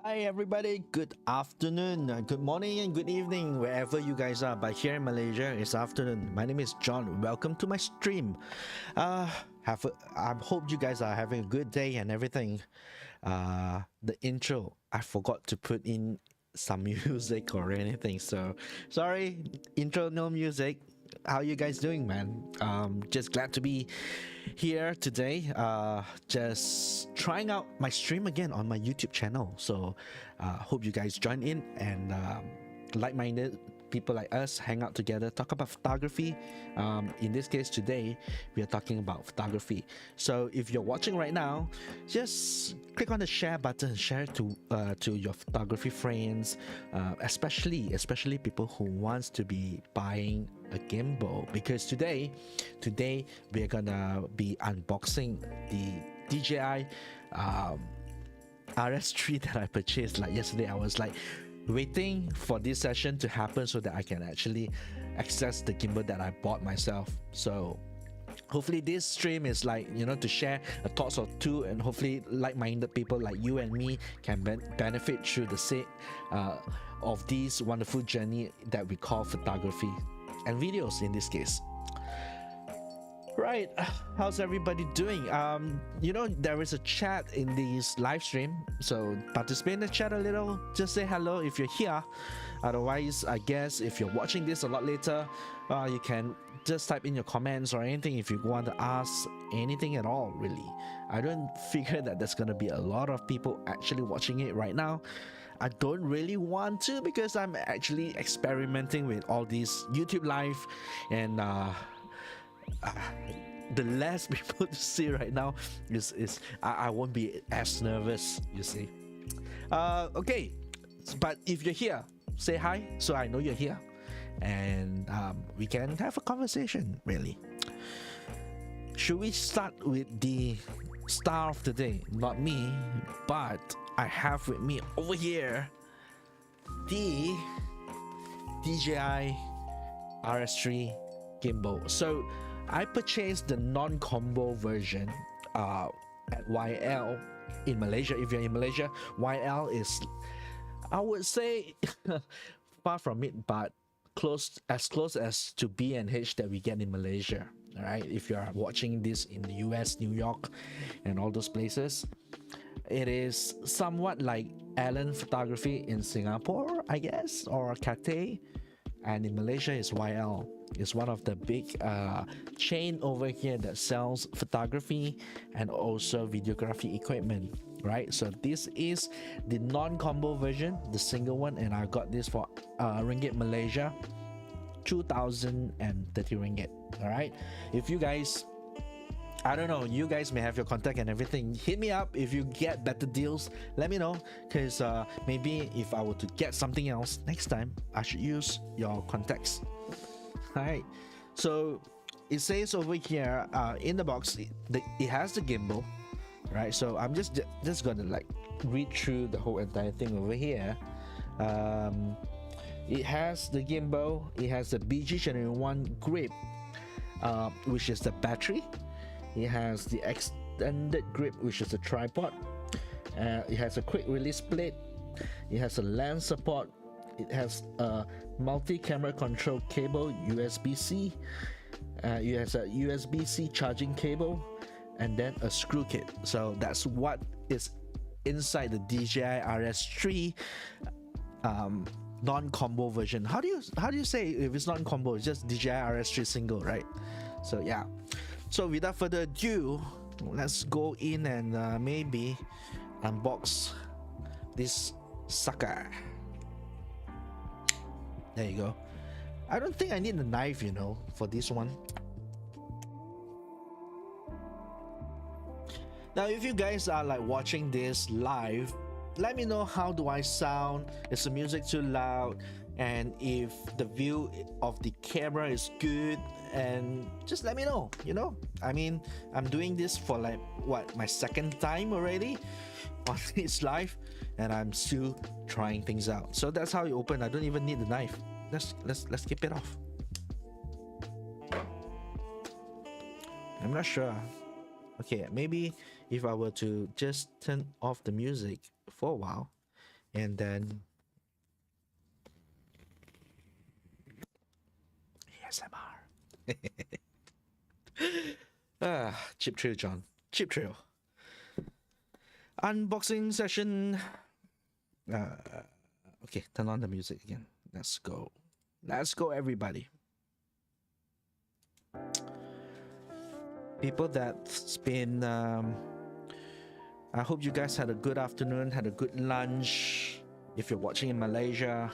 Hi, everybody. Good afternoon, good morning, and good evening, wherever you guys are. But here in Malaysia, it's afternoon. My name is John. Welcome to my stream. I hope you guys are having a good day and everything. The intro, I forgot to put in some music or anything. So sorry, intro, no music. How you guys doing, man? Just glad to be here today. Just trying out my stream again on my YouTube channel. So hope you guys join in and like-minded people like us hang out together, talk about photography. In this case today, we are talking about photography. So if you're watching right now, just click on the share button, share it to your photography friends, especially people who wants to be buying a gimbal, because today we're gonna be unboxing the DJI RS3 that I purchased like yesterday. I was like waiting for this session to happen so that I can actually access the gimbal that I bought myself. So hopefully this stream is like, to share a thoughts or two, and hopefully like-minded people like you and me can benefit through the sake of this wonderful journey that we call photography and videos in this case. Right, how's everybody doing? There is a chat in this live stream, so participate in the chat a little. Just say hello if you're here. Otherwise, I guess if you're watching this a lot later, you can just type in your comments or anything if you want to ask anything at all, really. I don't figure that there's gonna be a lot of people actually watching it right now. I don't really want to, because I'm actually experimenting with all these YouTube live, and the less people to see right now is I won't be as nervous, you see. Okay, but if you're here, say hi so I know you're here, and we can have a conversation, really. Should we start with the star of the day? Not me, but I have with me over here the DJI RS3 gimbal. So I purchased the non-combo version at YL in Malaysia. If you're in Malaysia, YL is, I would say, far from it, but as close as to B&H that we get in Malaysia. All right, if you are watching this in the US, New York, and all those places, it is somewhat like Allen Photography in Singapore, I guess, or Cathay, and in Malaysia is YL. It's one of the big chain over here that sells photography and also videography equipment, right? So this is the non-combo version, the single one, and I got this for ringgit Malaysia, 2,030 ringgit. All right, if you guys, I don't know, you guys may have your contact and everything, hit me up. If you get better deals, let me know, because maybe if I were to get something else next time, I should use your contacts. All right, so it says over here in the box, it has the gimbal, right? So I'm just gonna like read through the whole entire thing over here. It has the gimbal, it has the BG Generation 1 grip, which is the battery. It has the extended grip, which is the tripod. It has a quick release plate. It has a lens support. It has a multi-camera control cable, USB-C. It has a USB-C charging cable, and then a screw kit. So that's what is inside the DJI RS3 non-combo version. How do you say if it's non-combo? It's just DJI RS3 single, right? So yeah. So without further ado, let's go in and maybe unbox this sucker. There you go. I don't think I need a knife, for this one. Now, if you guys are like watching this live, let me know how do I sound. Is the music too loud? And if the view of the camera is good, and just let me know. I mean, I'm doing this for like my second time already on this live, and I'm still trying things out. So that's how you open. I don't even need the knife. Let's keep it off. I'm not sure. Okay, maybe if I were to just turn off the music for a while, And then ASMR. Chip Trail, John. Chip Trail. Unboxing session. Okay, turn on the music again. Let's go. Let's go, everybody. People that's been I hope you guys had a good afternoon, had a good lunch. If you're watching in Malaysia,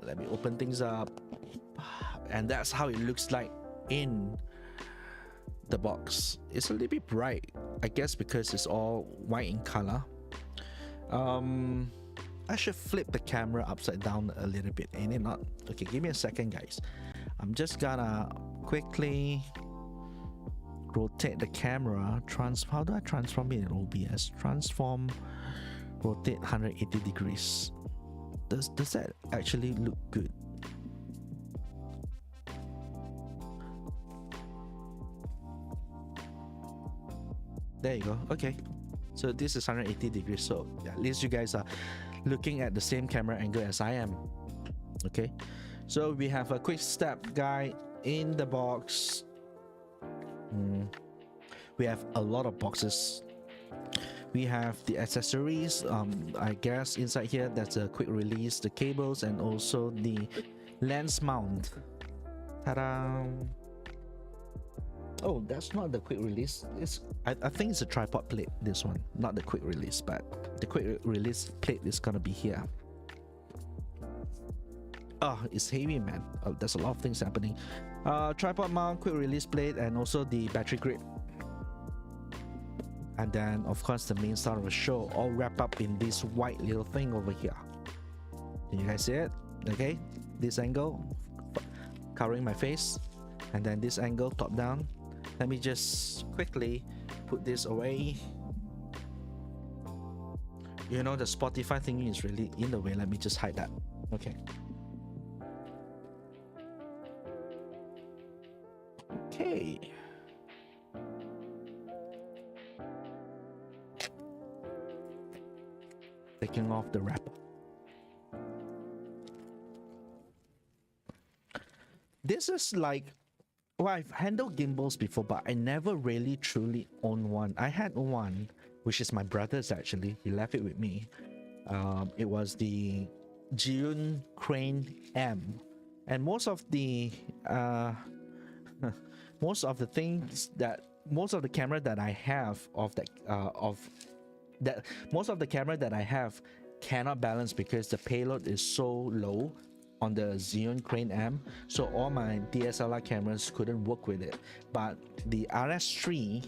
let me open things up. And that's how it looks like in the box. It's a little bit bright, I guess, because it's all white in color. I should flip the camera upside down a little bit, ain't it not? Okay, give me a second, guys. I'm just gonna quickly rotate the camera. How do I transform it in OBS? Transform, rotate 180 degrees. Does that actually look good? There you go. Okay, so this is 180 degrees, so at least you guys are looking at the same camera angle as I am. Okay, so we have a quick step guide in the box. We have a lot of boxes. We have the accessories. I guess inside here that's a quick release, the cables, and also the lens mount. Ta-da! Oh, that's not the quick release. I think it's a tripod plate, this one, not the quick release, but the quick release plate is gonna be here. Oh, it's heavy, man. Oh, there's a lot of things happening. Tripod mount, quick release plate, and also the battery grip. And then, of course, the main star of the show, all wrapped up in this white little thing over here. Can you guys see it? Okay, this angle covering my face, and then this angle top down. Let me just quickly put this away. You know, the Spotify thingy is really in the way. Let me just hide that. Okay. Okay. Taking off the wrapper. This is like, well, I've handled gimbals before, but I never really truly owned one. I had one, which is my brother's actually. He left it with me. It was the Jiun Crane M, and most of the camera that I have most of the camera that I have cannot balance because the payload is so low on the Xeon Crane M, so all my DSLR cameras couldn't work with it. But the RS3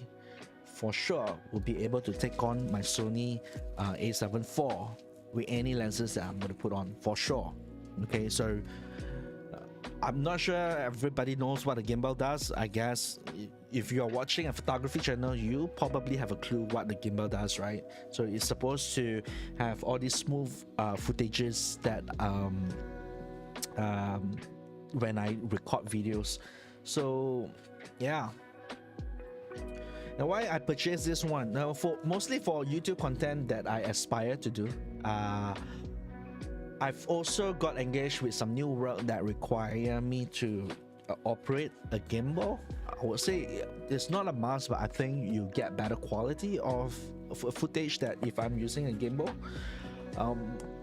for sure will be able to take on my Sony A7 IV with any lenses that I'm going to put on, for sure. Okay, so I'm not sure everybody knows what a gimbal does. I guess if you're watching a photography channel, you probably have a clue what the gimbal does, right? So it's supposed to have all these smooth footages that when I record videos. So yeah. Now, why I purchased this one? Now, mostly for YouTube content that I aspire to do. I've also got engaged with some new work that require me to operate a gimbal. I would say it's not a must, but I think you get better quality of footage that if I'm using a gimbal.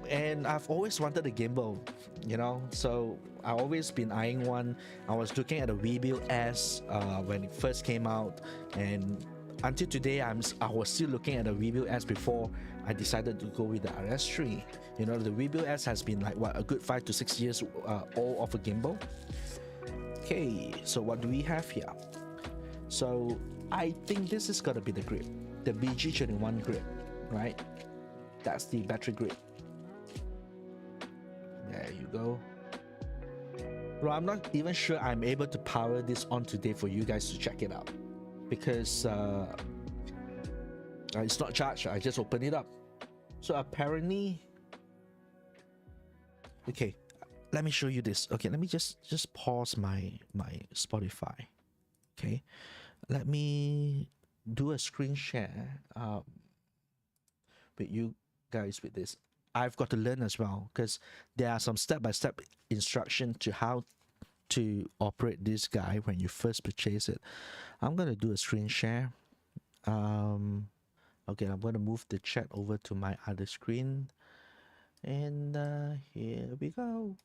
And I've always wanted a gimbal, you know, so I've always been eyeing one. I was looking at the Weebill S when it first came out, and until today I was still looking at the Weebill S before I decided to go with the RS3. You know, the Weebill S has been like what, a good 5 to 6 years old of a gimbal. Okay, so what do we have here? So I think this is gonna be the grip, the BG21 grip, right? That's the battery grip. There you go. Well, I'm not even sure I'm able to power this on today for you guys to check it out, because it's not charged. I just opened it up. So apparently, okay, let me show you this. Okay, let me just pause my Spotify. Okay, let me do a screen share. with you guys with this. I've got to learn as well, because there are some step-by-step instruction to how to operate this guy when you first purchase it. I'm gonna do a screen share. Okay, I'm gonna move the chat over to my other screen, and here we go.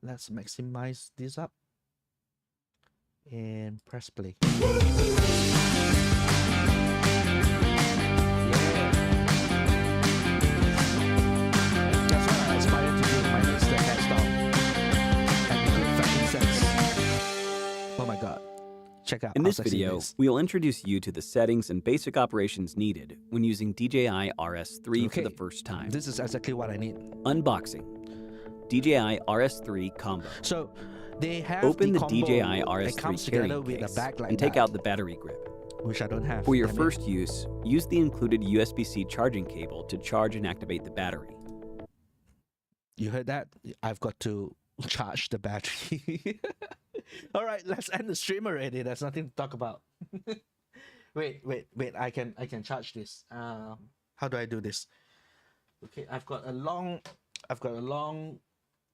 Let's maximize this up and press play. That's what I aspire to do, minus the hairstyle and the good fashion sense. Oh my god. Check out. In this video, we will introduce you to the settings and basic operations needed when using DJI RS3 for the first time. This is exactly what I need. Unboxing. DJI RS3 Combo. So they have Open the combo. DJI It RS3 comes together carrying with case a bag like and take that, out the battery grip. which I don't have. For your Damn it. first use, use the included USB-C charging cable to charge and activate the battery. You heard that? I've got to charge the battery. All right, let's end the stream already. There's nothing to talk about. wait. I can charge this. How do I do this? Okay, I've got a long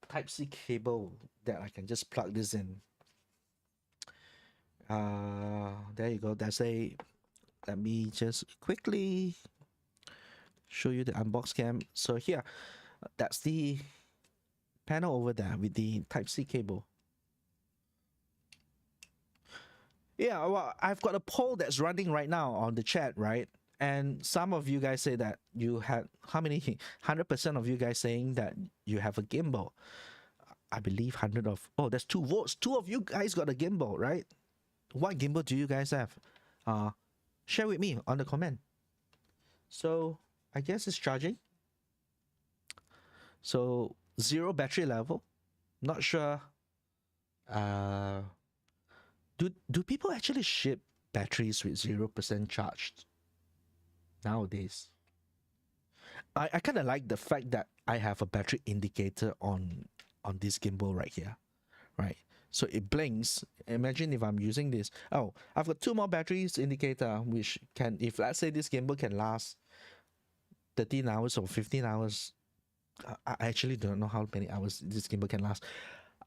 Type-C cable that I can just plug this in. There you go. Let me just quickly show you the unbox cam. So here, that's the panel over there with the Type-C cable. Yeah, well, I've got a poll that's running right now on the chat, right? And some of you guys say that you had, how many? 100% of you guys saying that you have a gimbal. I believe 100 of, oh, there's 2 votes. 2 of you guys got a gimbal, right? What gimbal do you guys have? Share with me on the comment. So I guess it's charging. So 0 battery level. Not sure. Do people actually ship batteries with 0% charged nowadays? I kind of like the fact that I have a battery indicator on this gimbal right here, right? So it blinks. Imagine if I'm using this. Oh, I've got 2 more batteries indicator, which can, if let's say this gimbal can last 13 hours or 15 hours, I actually don't know how many hours this gimbal can last.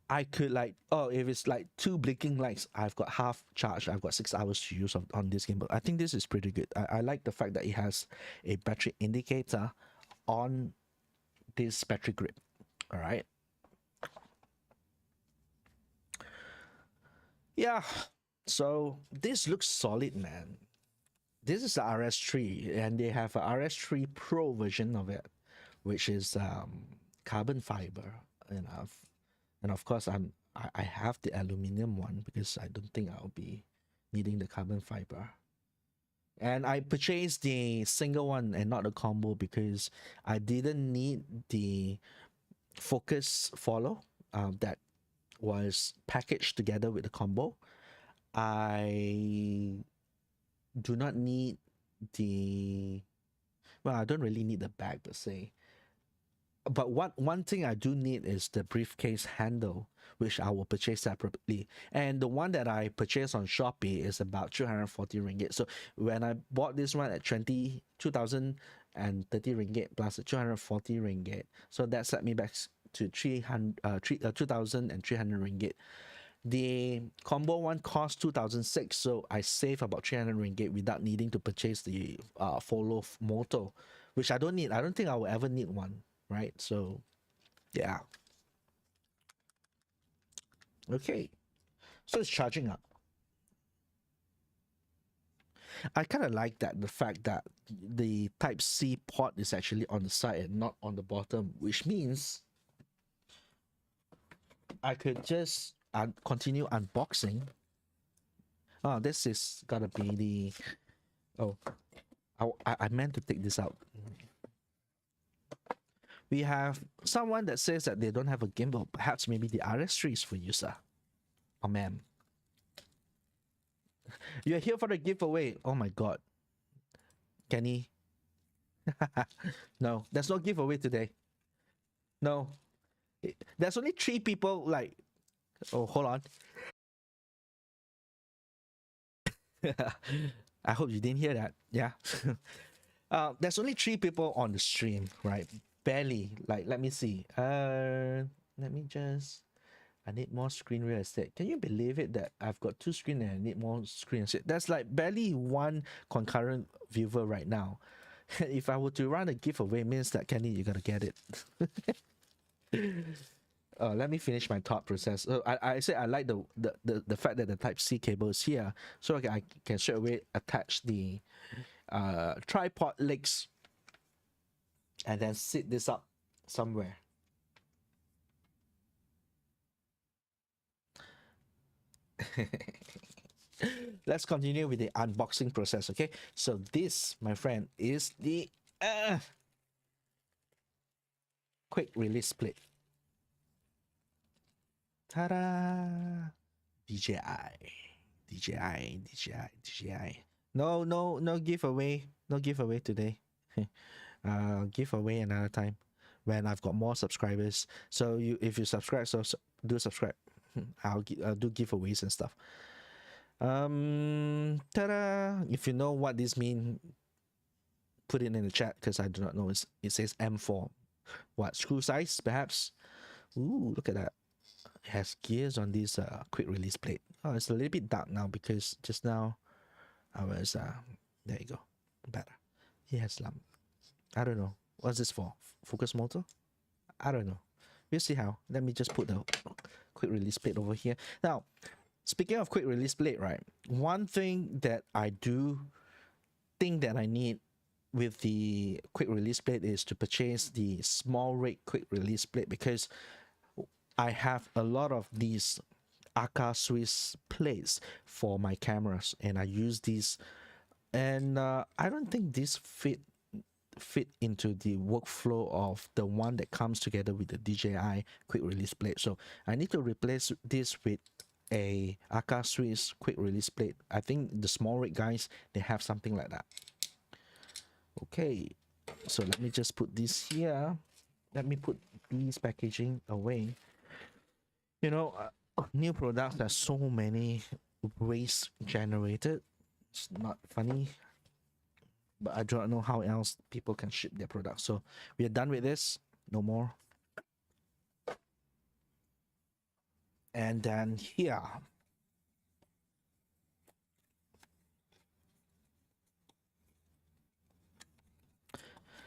I could like, oh, if it's like 2 blinking lights, I've got half charge. I've got 6 hours to use on this gimbal. I think this is pretty good. I like the fact that it has a battery indicator on this battery grip. All right. Yeah. So this looks solid, man. This is the RS3, and they have a RS3 Pro version of it, which is carbon fiber. And of course, I have the aluminum one because I don't think I'll be needing the carbon fiber. And I purchased the single one and not the combo because I didn't need the focus follow that was packaged together with the combo. I do not need I don't really need the bag per se. But one thing I do need is the briefcase handle, which I will purchase separately. And the one that I purchased on Shopee is about 240 ringgit. So when I bought this one at 2,030 ringgit plus 240 ringgit, so that set me back to 2,300 ringgit. The combo one cost 2,006, so I save about 300 ringgit without needing to purchase the follow motor, which I don't need. I don't think I will ever need one. Right, so yeah. Okay, so it's charging up. I kind of like that, the fact that the Type-C port is actually on the side and not on the bottom, which means I could just continue unboxing. Oh, this is gotta be the, oh, I meant to take this out. We have someone that says that they don't have a gimbal. Perhaps maybe the RS3 is for you, sir. Oh, ma'am. You're here for the giveaway. Oh, my God. Kenny. No, there's no giveaway today. No. There's only 3 people like... Oh, hold on. I hope you didn't hear that. Yeah. There's only 3 people on the stream, right? Barely. Like, let me see. Let me just. I need more screen real estate. Can you believe it that I've got 2 screen and I need more screen estate? There's like barely 1 concurrent viewer right now. If I were to run a giveaway, means that Kenny, you gotta get it. Let me finish my thought process. So I said I like the fact that the Type C cable is here, so I can straight away attach the tripod legs and then sit this up somewhere. Let's continue with the unboxing process, okay? So this, my friend, is the quick release plate. Ta-da! DJI. No giveaway. No giveaway today. Giveaway another time when I've got more subscribers. So if you subscribe, so do subscribe. I'll do giveaways and stuff. Ta-da! If you know what this means, put it in the chat because I do not know. It says M4. What, screw size perhaps? Ooh, look at that. It has gears on this quick release plate. Oh, it's a little bit dark now because just now I was there you go, better. It has lamp. I don't know what's this for. Focus motor? I don't know. We'll see how. Let me just put the quick release plate over here. Now, speaking of quick release plate, right? One thing that I do think that I need with the quick release plate is to purchase the small rig quick release plate, because I have a lot of these Aka Swiss plates for my cameras and I use these, and I don't think this fit into the workflow of the one that comes together with the DJI quick release plate. So I need to replace this with a Aka Swiss quick release plate. I think the small rig guys, they have something like that. Okay, so let me just put this here. Let me put these packaging away. You know, new products, there's so many waste generated. It's not funny, but I don't know how else people can ship their products. So we are done with this. No more. And then here.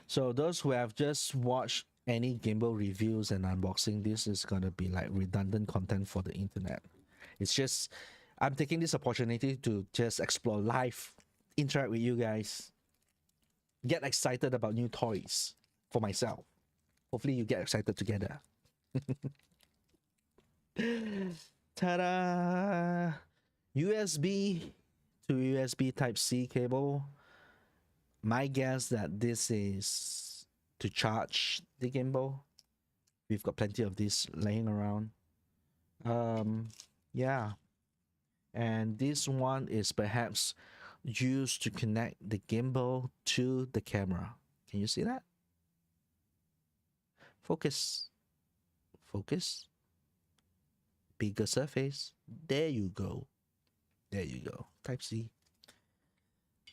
So those who have just watched any gimbal reviews and unboxing, this is gonna be like redundant content for the internet. It's just, I'm taking this opportunity to just explore life, interact with you guys, get excited about new toys for myself. Hopefully you get excited together. Ta-da! USB to USB Type-C cable. My guess that this is to charge the gimbal. We've got plenty of this laying around. Yeah. And this one is perhaps used to connect the gimbal to the camera. Can you see that? Focus. Focus. Bigger surface. There you go. There you go. Type-C.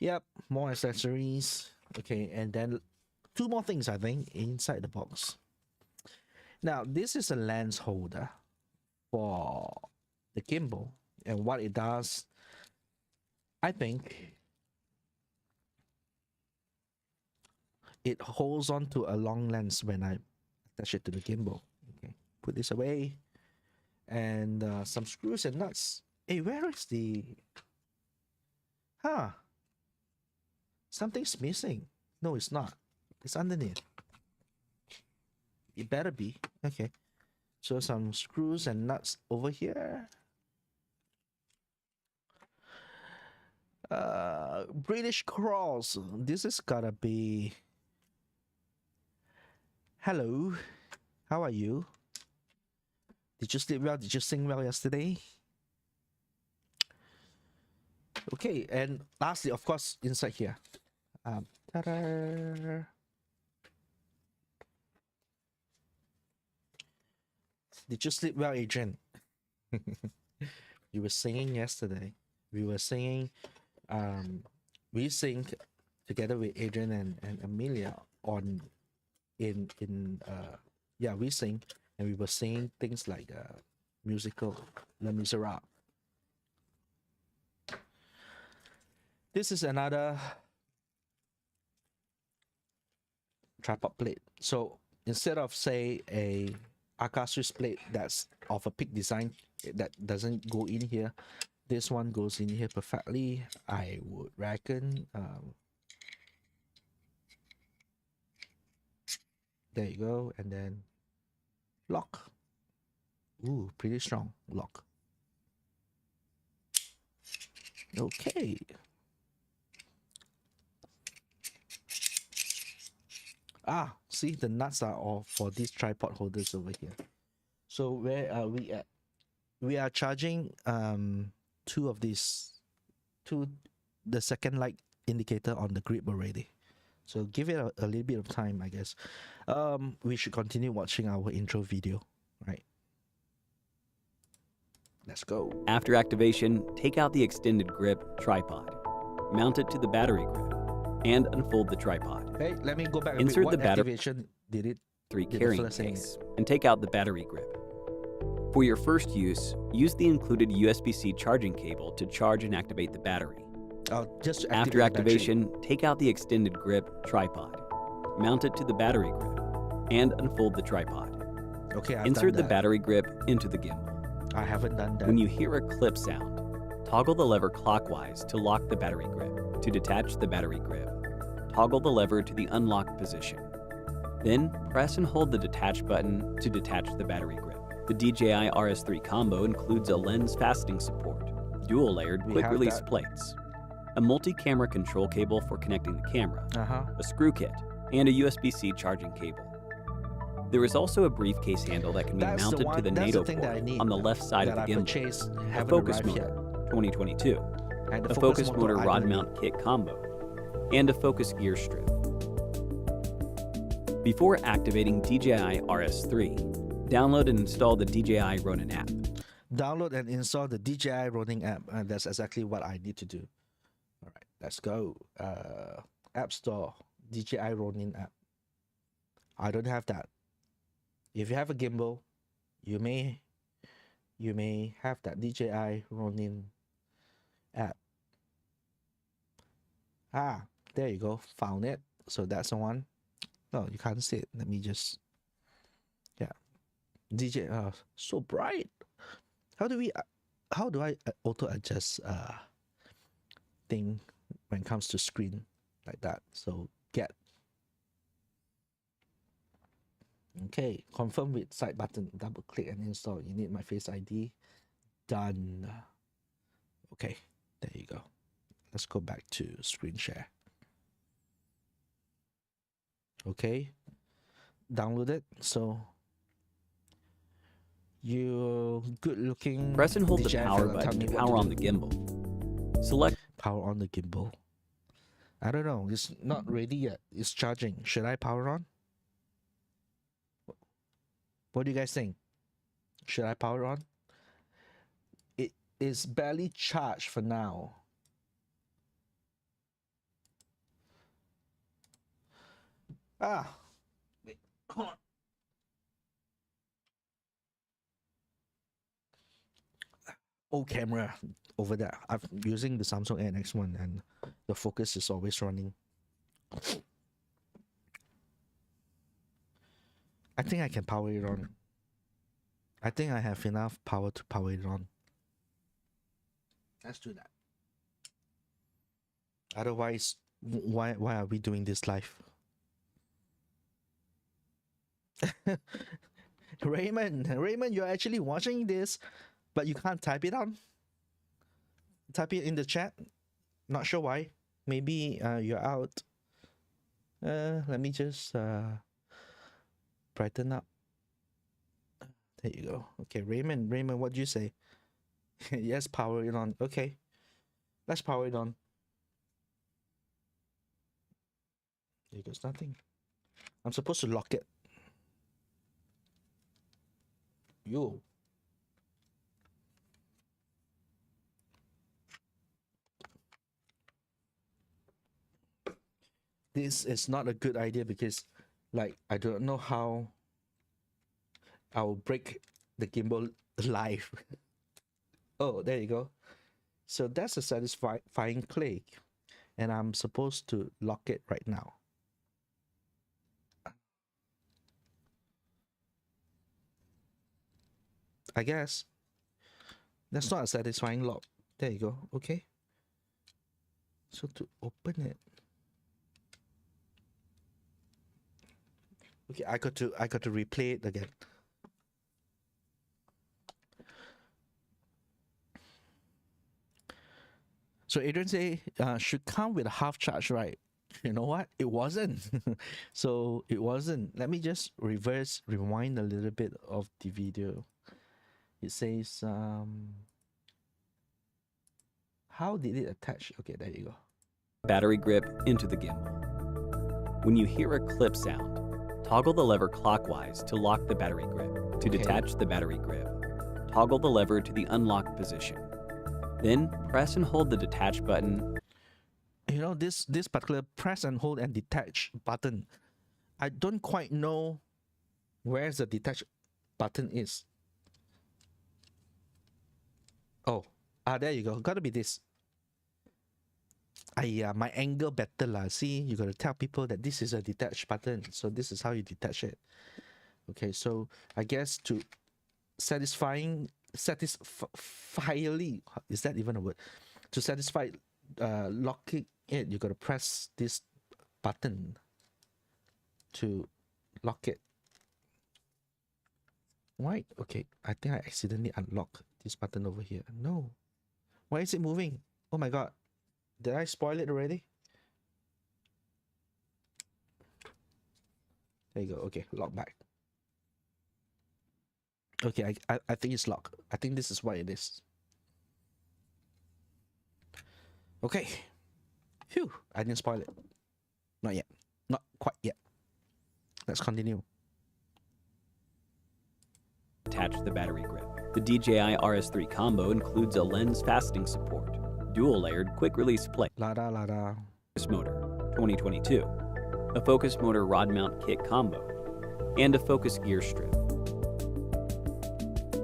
Yep, more accessories. Okay, and then 2 more things, I think, inside the box. Now, this is a lens holder for the gimbal. And what it does, I think, it holds on to a long lens when I attach it to the gimbal. Okay, put this away. And some screws and nuts. Hey, where is the... Huh. Something's missing. No, it's not. It's underneath. It better be. Okay. So some screws and nuts over here. British Cross. This is gotta be... Hello. How are you? Did you sleep well? Did you sing well yesterday? Okay, and lastly, of course, inside here. Ta-da! Did you sleep well, Adrian? You were singing yesterday. We were singing. We sing together with Adrian and Amelia on we sing, and we were saying things like musical Les Miserables. This is another tripod plate. So instead of say a Aka Swiss plate that's of a pig design that doesn't go in here, this one goes in here perfectly. I would reckon. There you go, and then lock. Ooh, pretty strong lock. Okay. Ah, see, the nuts are all for these tripod holders over here. So where are we at? We are charging two of these, the second light indicator on the grip already. So give it a little bit of time, I guess. We should continue watching our intro video, right? Let's go. After activation, take out the extended grip tripod, mount it to the battery grip, and unfold the tripod. Hey, let me go back. Insert what the battery activation did it? 3 carrying case and take out the battery grip. For your first use the included USB-C charging cable to charge and activate the battery. Just After activation, take out the extended grip tripod, mount it to the battery grip, and unfold the tripod. Okay, Insert the battery grip into the gimbal. I haven't done that. When you hear a clip sound, toggle the lever clockwise to lock the battery grip. To detach the battery grip, toggle the lever to the unlocked position. Then press and hold the detach button to detach the battery grip. The DJI RS3 combo includes a lens fastening support, dual-layered quick-release plates, a multi-camera control cable for connecting the camera, a screw kit, and a USB-C charging cable. There is also a briefcase handle that can be mounted to the NATO port on the left side of the gimbal, a focus motor 2022, a focus motor rod mount kit combo, and a focus gear strip. Before activating DJI RS3, download and install the DJI Ronin app. Download and install the DJI Ronin app. That's exactly what I need to do. All right, let's go. App Store, DJI Ronin app. I don't have that. If you have a gimbal, you may have that DJI Ronin app. Ah, there you go. Found it. So that's the one. No, you can't see it. Let me just, DJ. So bright. How do I auto adjust thing when it comes to screen like that? So get. Okay, confirm with side button. Double click and install. You need my Face ID. Done. Okay, there you go. Let's go back to screen share. Okay, download it. So you good looking. Press and hold the power button to power on the gimbal. Select power on the gimbal. I don't know. It's not ready yet. It's charging. Should I power on? What do you guys think? Should I power on? It is barely charged for now. Wait, hold on. Old camera over there. I'm using the Samsung NX1 and the focus is always running. I think I can power it on. I think I have enough power to power it on. Let's do that. Otherwise, why are we doing this live? Raymond, you're actually watching this, but you can't type it on. Type it in the chat. Not sure why. Maybe you're out. Let me just brighten up. There you go. Okay, Raymond, what do you say? Yes, power it on. Okay, let's power it on. There goes nothing. I'm supposed to lock it. Yo. this is not a good idea because, like, I don't know how I'll break the gimbal live. Oh, there you go. So that's a satisfying click, and I'm supposed to lock it right now. I guess that's not a satisfying lock. There you go. Okay. So to open it, okay, I got to replay it again. So Adrian say should come with a half charge, right? You know what? It wasn't. So it wasn't. Let me just rewind a little bit of the video. It says how did it attach? Okay, there you go. Battery grip into the gimbal. When you hear a clip sound, toggle the lever clockwise to lock the battery grip. To Okay. detach the battery grip, toggle the lever to the unlocked position. Then press and hold the detach button. You know, this particular press and hold and detach button, I don't quite know where the detach button is. Oh, there you go. Gotta be this. My angle better lah. See, you gotta tell people that this is a detach button. So this is how you detach it. Okay, so I guess to satisfyingly, is that even a word? To satisfy locking it, you gotta press this button to lock it. Why? Okay, I think I accidentally unlocked this button over here. No. Why is it moving? Oh my god. Did I spoil it already? There you go. Okay, lock back. Okay, I think it's locked. I think this is what it is. Okay. Phew, I didn't spoil it. Not yet. Not quite yet. Let's continue. Attach the battery grip. The DJI RS3 combo includes a lens fastening support, dual-layered quick-release plate, Lada. focus motor 2022, a focus motor rod mount kit combo, and a focus gear strip.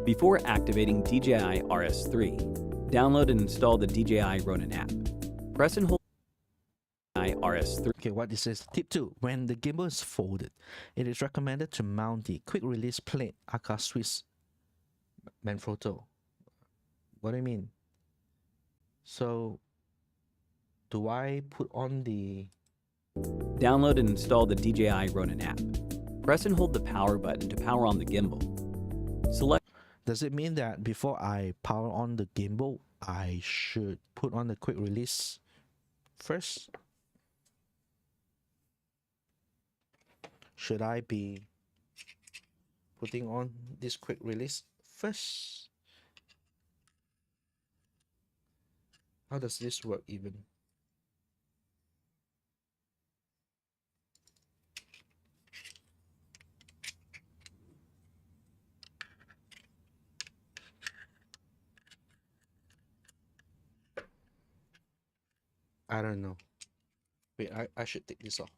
Before activating DJI RS3, download and install the DJI Ronin app. Press and hold DJI RS3. Okay, what this is. Tip 2. When the gimbal is folded, it is recommended to mount the quick release plate aka Swiss Manfrotto. What do you mean? So do I put on the... Download and install the DJI Ronin app. Press and hold the power button to power on the gimbal. Select. Does it mean that before I power on the gimbal, I should put on the quick release first? Should I be putting on this quick release first? How does this work even? I don't know. Wait, I should take this off.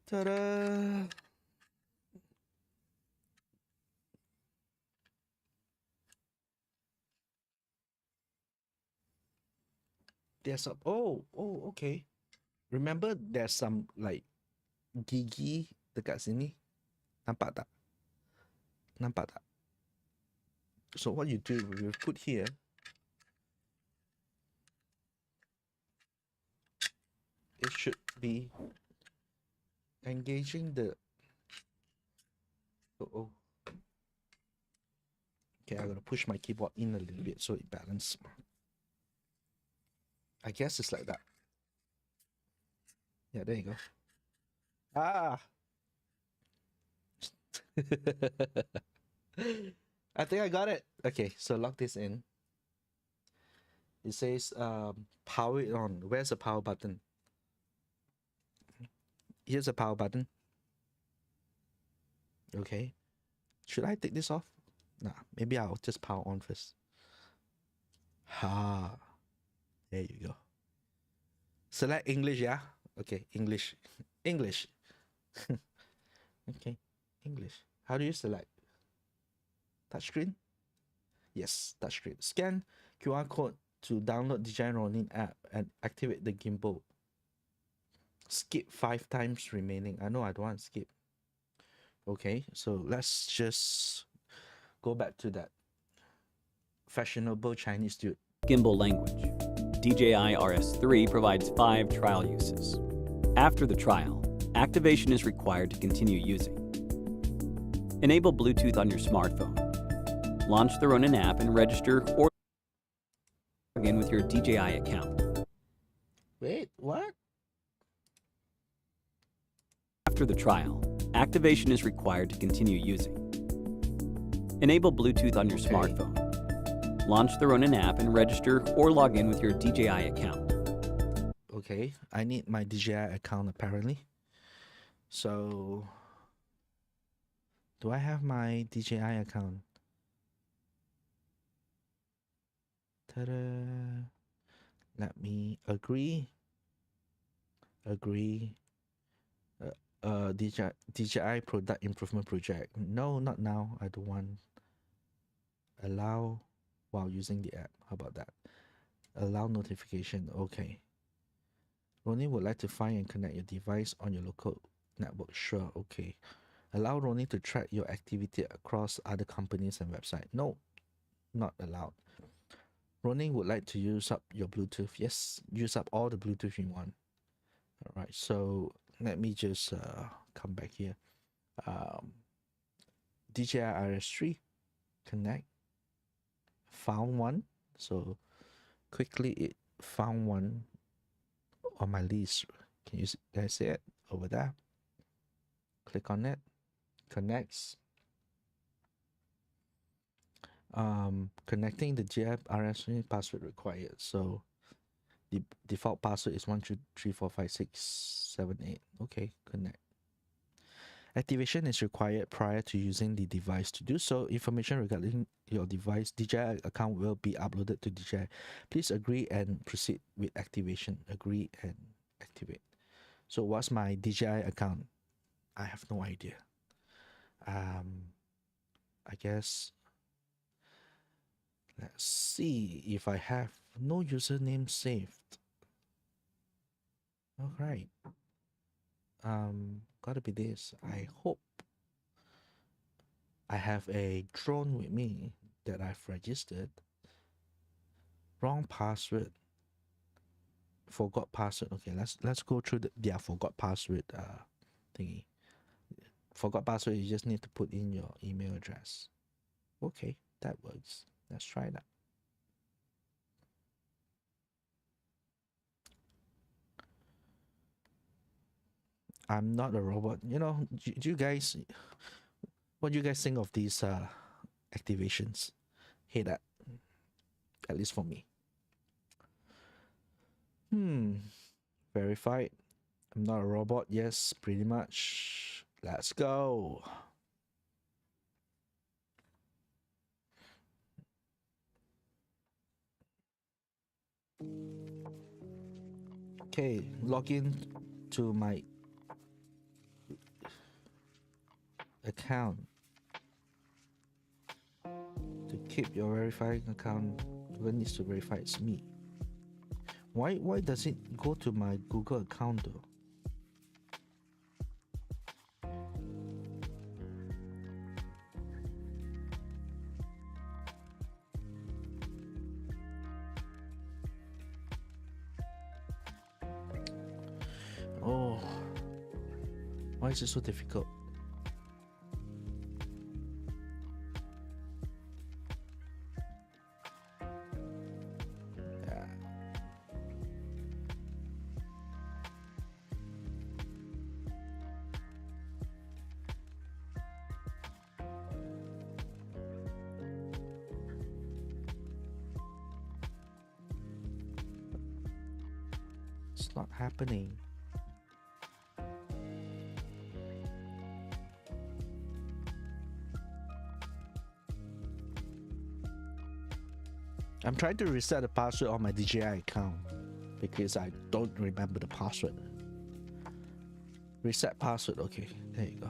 Ta-da! There's some... Oh, okay. Remember there's some like gigi dekat sini? Nampak tak? Nampak tak? So what you do, you put here. It should be engaging the... Oh. Okay, I'm gonna push my keyboard in a little bit so it balances. I guess it's like that. Yeah, there you go. Ah! I think I got it. Okay, so lock this in. It says power it on. Where's the power button? Here's the power button. Okay. Should I take this off? Nah, maybe I'll just power on first. Ha. There you go. Select English, yeah? Okay, English. English. Okay, English. How do you select? Touchscreen? Yes, touchscreen. Scan QR code to download DJI Ronin app and activate the gimbal. Skip 5 times remaining. I know I don't want to skip. Okay, so let's just go back to that fashionable Chinese dude. Gimbal language. DJI RS3 provides 5 trial uses. After the trial, activation is required to continue using. Enable Bluetooth on your smartphone. Launch the Ronin app and register or log in with your DJI account. Wait, what? After the trial, activation is required to continue using. Enable Bluetooth on your smartphone. Launch the Ronin app and register or log in with your DJI account. Okay, I need my DJI account apparently. So, do I have my DJI account? Ta-da! Let me agree. DJI product improvement project. No, not now. I don't want. Allow while using the app. How about that? Allow notification. Okay. Ronin would like to find and connect your device on your local network. Sure. Okay. Allow Ronin to track your activity across other companies and websites. No, not allowed. Ronin would like to use up your Bluetooth. Yes, use up all the Bluetooth in one. All right. So let me just come back here. DJI RS3 connect. Found one. So quickly it found one on my list. Can you guys see it over there? Click on it. Connects. Connecting the DJI RS password required. So the default password is 1234567 8. Okay, connect. Activation is required prior to using the device. To do so, information regarding your device DJI account will be uploaded to DJI. Please agree and proceed with activation. Agree and activate. So what's my DJI account? I have no idea. I guess let's see if I have no username saved. All right. Gotta be this. I hope I have a drone with me that I've registered. Wrong password. Forgot password. Okay, let's go through their forgot password thingy. Forgot password, you just need to put in your email address. Okay, that works. Let's try that. I'm not a robot. You know, do you guys, what do you guys think of these activations? Hate that. At least for me. Verified. I'm not a robot. Yes, pretty much. Let's go. Okay, log in to my account. To keep your verifying account, who needs to verify it's me. Why does it go to my Google account though? Oh, why is it so difficult? It's not happening. I'm trying to reset the password on my DJI account because I don't remember the password. Reset password. Okay, there you go.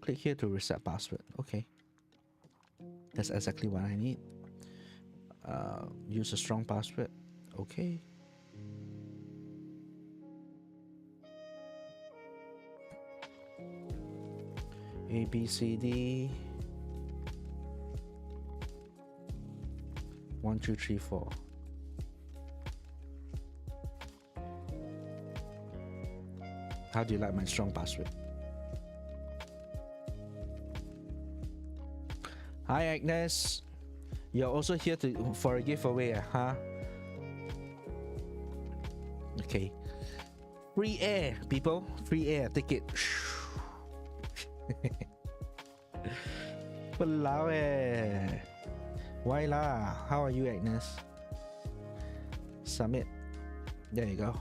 Click here to reset password. Okay, that's exactly what I need. Use a strong password. Okay. A B C D 1 2 3 4. How do you like my strong password? Hi Agnes, you're also here for a giveaway, huh? Okay. Free air, people. Free air. Take it. Walao eh. Why lah? How are you, Agnes? Submit. There you go.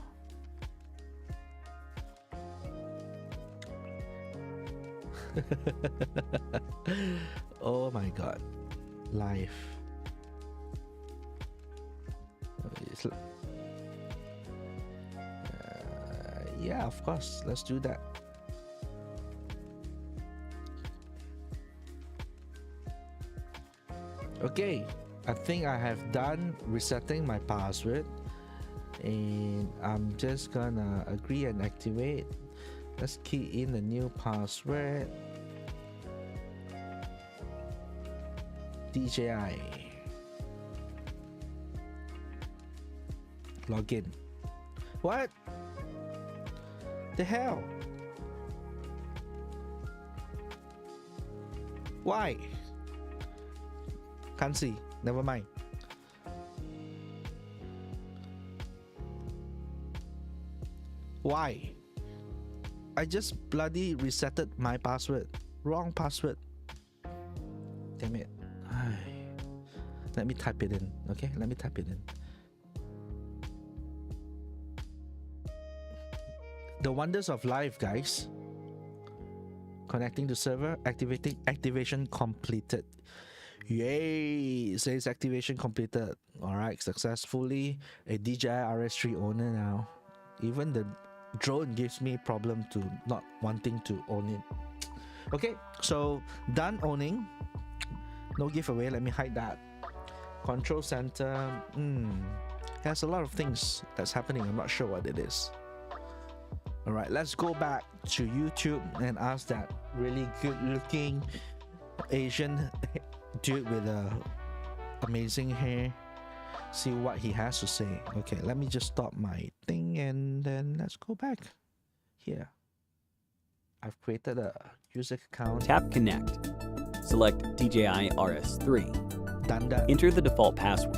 Oh my god. Life. Yeah, of course. Let's do that. Okay, I think I have done resetting my password, and I'm just gonna agree and activate. Let's key in the new password. DJI. Login. What the hell? Why? Can't see. Never mind. Why? I just bloody resetted my password. Wrong password. Damn it. Let me type it in. Okay, let me type it in. The wonders of life, guys. Connecting to server, activation completed. Yay! It says activation completed. Alright, successfully a DJI RS3 owner now. Even the drone gives me problem to not wanting to own it. Okay, so done owning. No giveaway, let me hide that. Control center, has a lot of things that's happening. I'm not sure what it is. Alright, let's go back to YouTube and ask that really good looking Asian dude with amazing hair. See what he has to say. Okay, let me just stop my thing and then let's go back here. I've created a user account. Tap Connect. Select DJI RS3. Done that. Enter the default password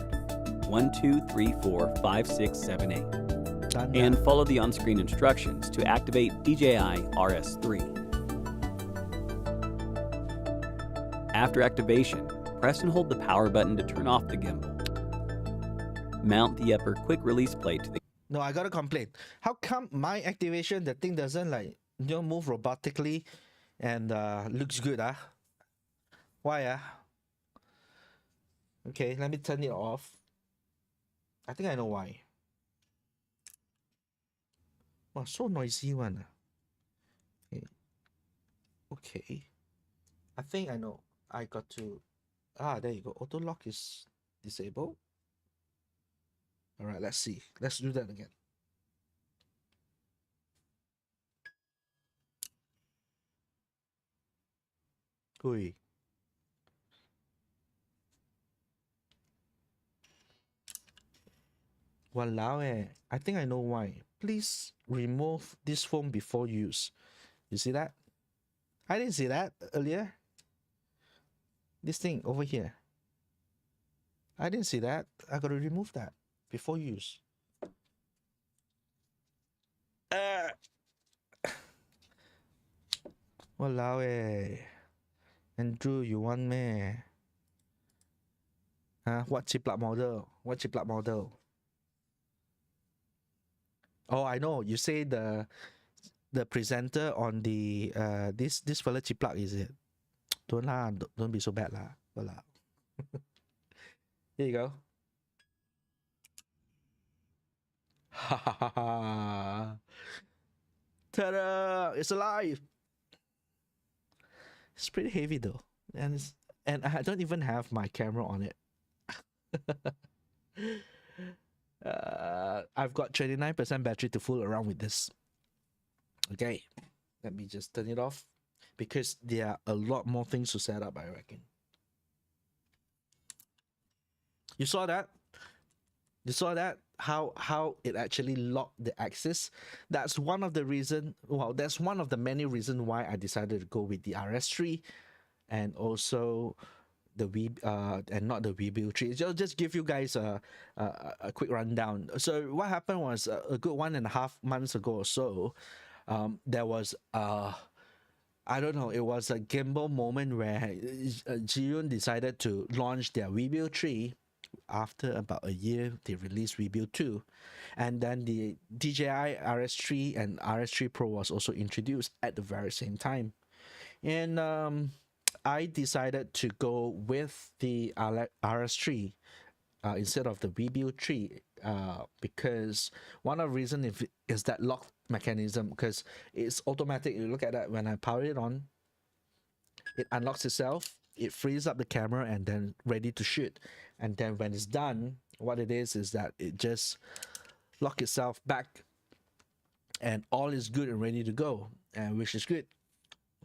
12345678 and follow the on-screen instructions to activate DJI RS3. After activation, press and hold the power button to turn off the gimbal. Mount the upper quick release plate to the... No, I got a complaint. How come my activation, the thing doesn't move robotically and looks good, ah? Why, ah? Okay, let me turn it off. I think I know why. Wow, so noisy one. Okay. Okay. I think I know. I got to... there you go. Auto lock is disabled. Alright, let's see. Let's do that again. Oi. Walao eh. I think I know why. Please remove this phone before use. You see that? I didn't see that earlier. This thing over here. I didn't see that. I gotta remove that before use. Walao eh. Andrew, you want me? Huh? What chiplet model? What chiplet model? Oh, I know. You say the presenter on the this fella chiplak, is it? Don't lah, don't be so bad lah. Voilà. Here you go. Ha ha ha ha. Ta-da! It's alive. It's pretty heavy though, and I don't even have my camera on it. I've got 29% battery to fool around with this. Okay, let me just turn it off because there are a lot more things to set up, I reckon. You saw that? You saw that? How it actually locked the axis? That's one of the reason. Well, that's one of the many reasons why I decided to go with the RS3 and also the and not the Weebill 3. Just give you guys a quick rundown. So what happened was a good 1.5 months ago or so, there was I don't know, it was a Gimbal moment where Jiyun decided to launch their Weebill 3. After about a year, they released Weebill 2, and then the DJI RS3 and RS3 Pro was also introduced at the very same time. And I decided to go with the RS3 instead of the Weebill 3 because one of the reasons is that lock mechanism, because it's automatic. You look at that, when I power it on, it unlocks itself, it frees up the camera and then ready to shoot. And then when it's done, what it is that it just lock itself back and all is good and ready to go, and which is good.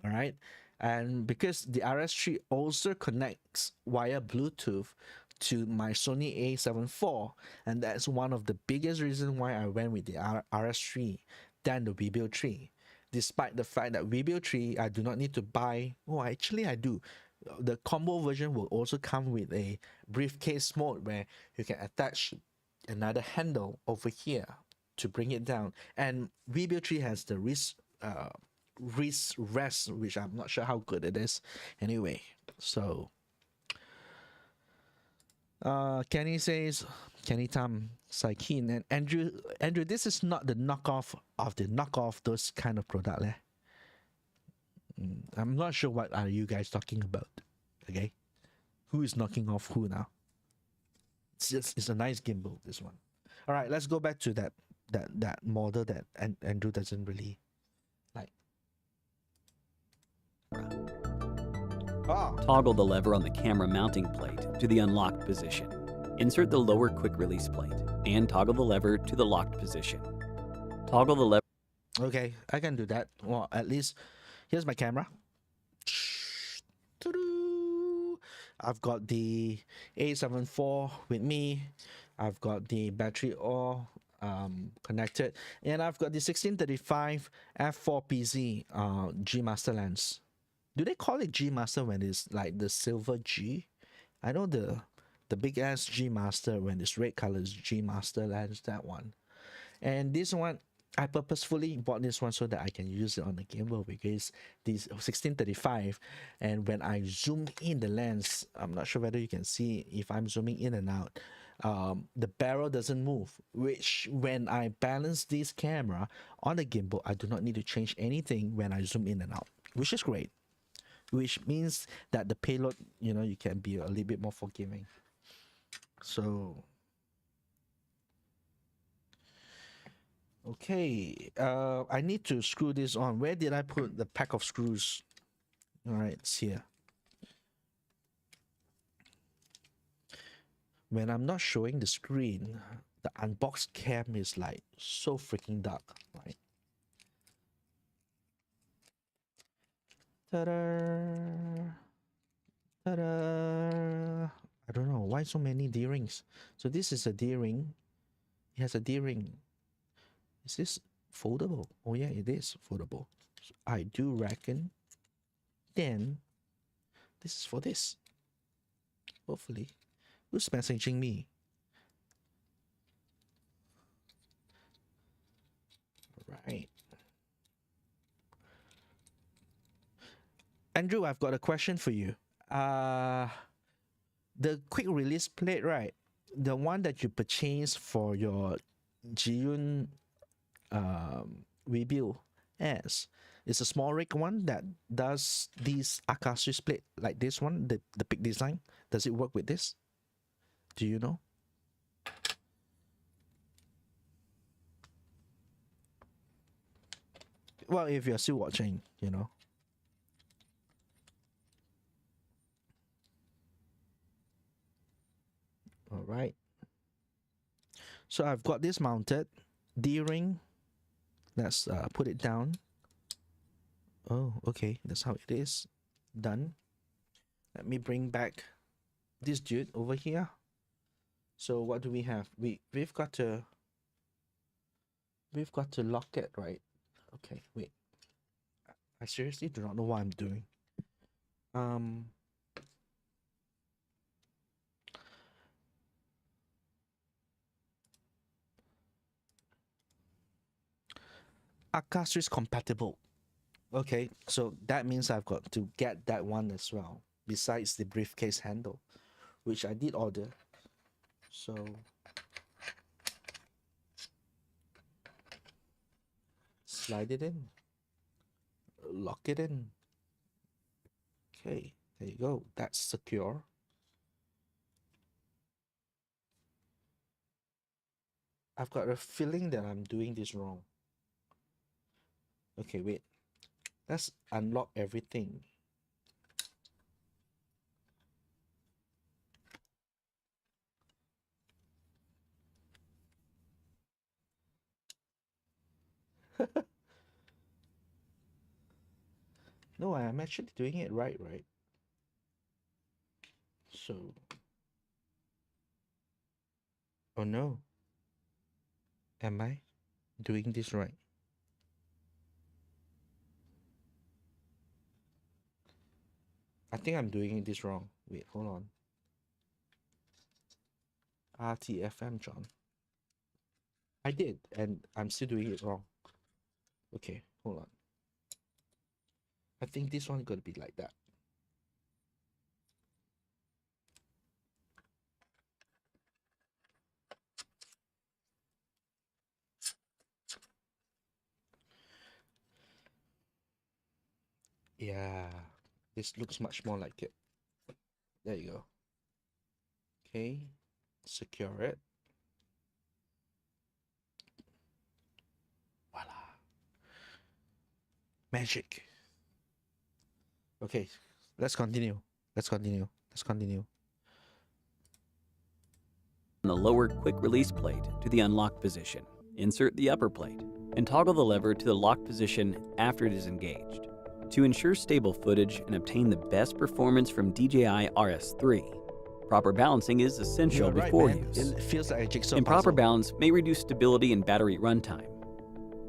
All right. And because the RS3 also connects via Bluetooth to my Sony a7 IV, and that's one of the biggest reasons why I went with the RS3 than the Weebill 3. Despite the fact that Weebill 3 I do not need to buy. Oh, actually I do. The combo version will also come with a briefcase mode where you can attach another handle over here to bring it down. And Weebill 3 has the wrist rest, which I'm not sure how good it is. Anyway, so Kenny says, Kenny Tam Saikin, and Andrew, this is not the knockoff of the knockoff, those kind of product leh. I'm not sure what are you guys talking about. Okay, who is knocking off who now? It's a nice gimbal, this one. All right, let's go back to that model that Andrew doesn't really like. Toggle the lever on the camera mounting plate to the unlocked position. Insert the lower quick release plate and toggle the lever to the locked position. Toggle the lever. Okay, I can do that. Well, at least here's my camera. I've got the A7 IV with me. I've got the battery all connected, and I've got the 1635 f4PZ G Master lens. Do they call it G Master when it's like the silver G? I know the big ass G Master when it's red color is G Master lens, that one. And this one, I purposefully bought this one so that I can use it on the gimbal because this 1635, and when I zoom in the lens, I'm not sure whether you can see if I'm zooming in and out, the barrel doesn't move, which when I balance this camera on the gimbal, I do not need to change anything when I zoom in and out, which is great. Which means that the payload, you know, you can be a little bit more forgiving. So okay, I need to screw this on. Where did I put the pack of screws? All right, it's here. When I'm not showing the screen, the unboxed cam is like so freaking dark, right? Ta-da! Ta-da! I don't know why so many D-rings. So this is a D-ring. It has a D-ring. Is this foldable? Oh yeah, it is foldable. So I do reckon then this is for this. Hopefully. Who's messaging me? Right. Andrew, I've got a question for you. The quick release plate, right? The one that you purchased for your Jiyun Weebill S is a small rig one that does these Akashi split like this one, the big design. Does it work with this? Do you know? Well, if you're still watching, you know. All right. So I've got this mounted. D-ring. Let's put it down. Oh, okay. That's how it is. Done. Let me bring back this dude over here. So what do we have? We've got to lock it, right? Okay, wait. I seriously do not know what I'm doing. Accessories compatible. Okay, so that means I've got to get that one as well, besides the briefcase handle, which I did order. So slide it in, lock it in. Okay, there you go. That's secure. I've got a feeling that I'm doing this wrong. Okay, wait. Let's unlock everything. No, I'm actually doing it right? So, oh no. Am I doing this right? I think I'm doing this wrong. Wait, hold on. RTFM, John. I did, and I'm still doing it wrong. Okay, hold on. I think this one gotta be like that. Yeah, this looks much more like it. There you go. Okay, secure it. Voila. Magic. Okay, let's continue. On the lower quick release plate to the unlock position. Insert the upper plate and toggle the lever to the lock position after it is engaged. To ensure stable footage and obtain the best performance from DJI RS3, proper balancing is essential before use. It feels like a jigsaw Improper puzzle. balance may reduce stability and battery runtime.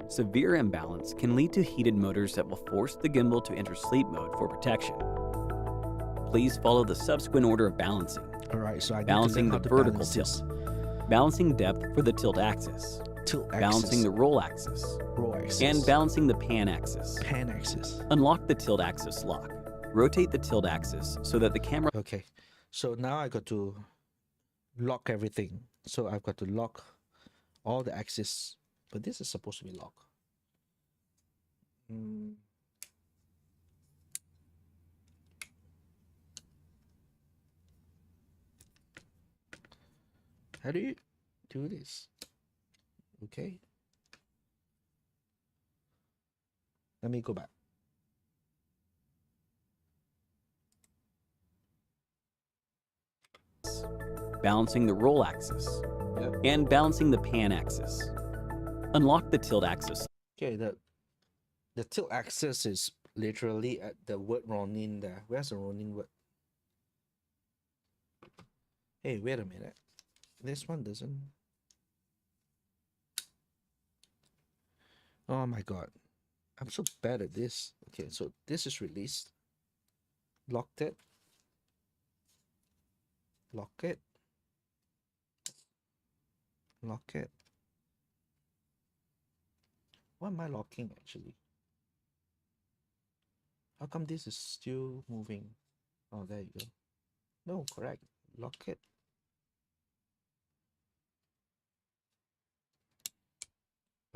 Severe imbalance can lead to heated motors that will force the gimbal to enter sleep mode for protection. Please follow the subsequent order of balancing. Alright, so I need Balancing to the learn how to vertical balance this. tilt, balancing depth for the tilt axis, balancing the roll axis, and balancing the pan axis. pan axis. Unlock the tilt axis lock. Rotate the tilt axis so that the camera... Okay, so now I got to lock everything. So I've got to lock all the axes, but this is supposed to be locked. How do you do this? Okay. Let me go back. Balancing the roll axis, and balancing the pan axis. Unlock the tilt axis. Okay, the tilt axis is literally at the word Ronin there. Where's the Ronin word? Hey, wait a minute. This one doesn't. Oh my god. I'm so bad at this. Okay, so this is released. Locked it. Lock it. Lock it. What am I locking actually? How come this is still moving? Oh, there you go. No, correct. Lock it.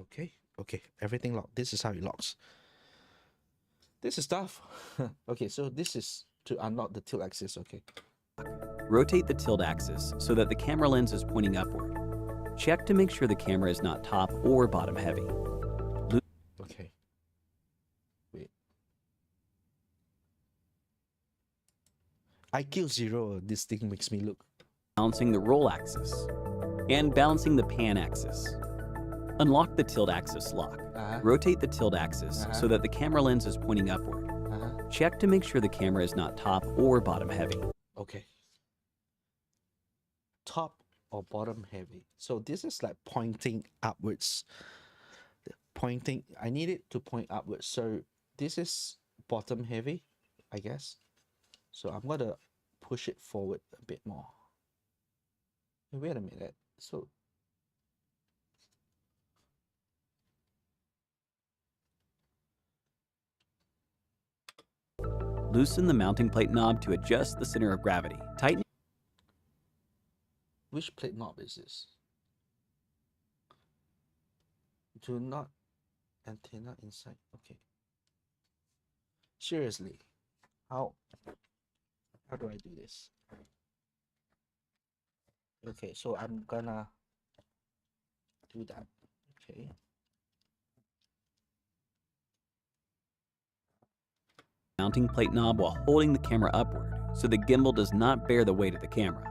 Okay, okay, everything locked. This is how it locks. This is tough. Okay, so this is to unlock the tilt axis. Okay. Rotate the tilt axis so that the camera lens is pointing upward. Check to make sure the camera is not top or bottom heavy. Okay. IQ 0, this thing makes me look. Balancing the roll axis, and balancing the pan axis. Unlock the tilt axis lock. Rotate the tilt axis so that the camera lens is pointing upward. Check to make sure the camera is not top or bottom heavy. Okay. Top or bottom heavy. So this is like pointing upwards. Pointing, I need it to point upwards. So this is bottom heavy, I guess. So I'm gonna push it forward a bit more. Wait a minute. So Loosen the mounting plate knob to adjust the center of gravity. Tighten. which plate knob is this? Do not antenna inside. Okay. Seriously, how do I do this? Okay, so I'm gonna do that. Okay. Mounting plate knob while holding the camera upward so the gimbal does not bear the weight of the camera.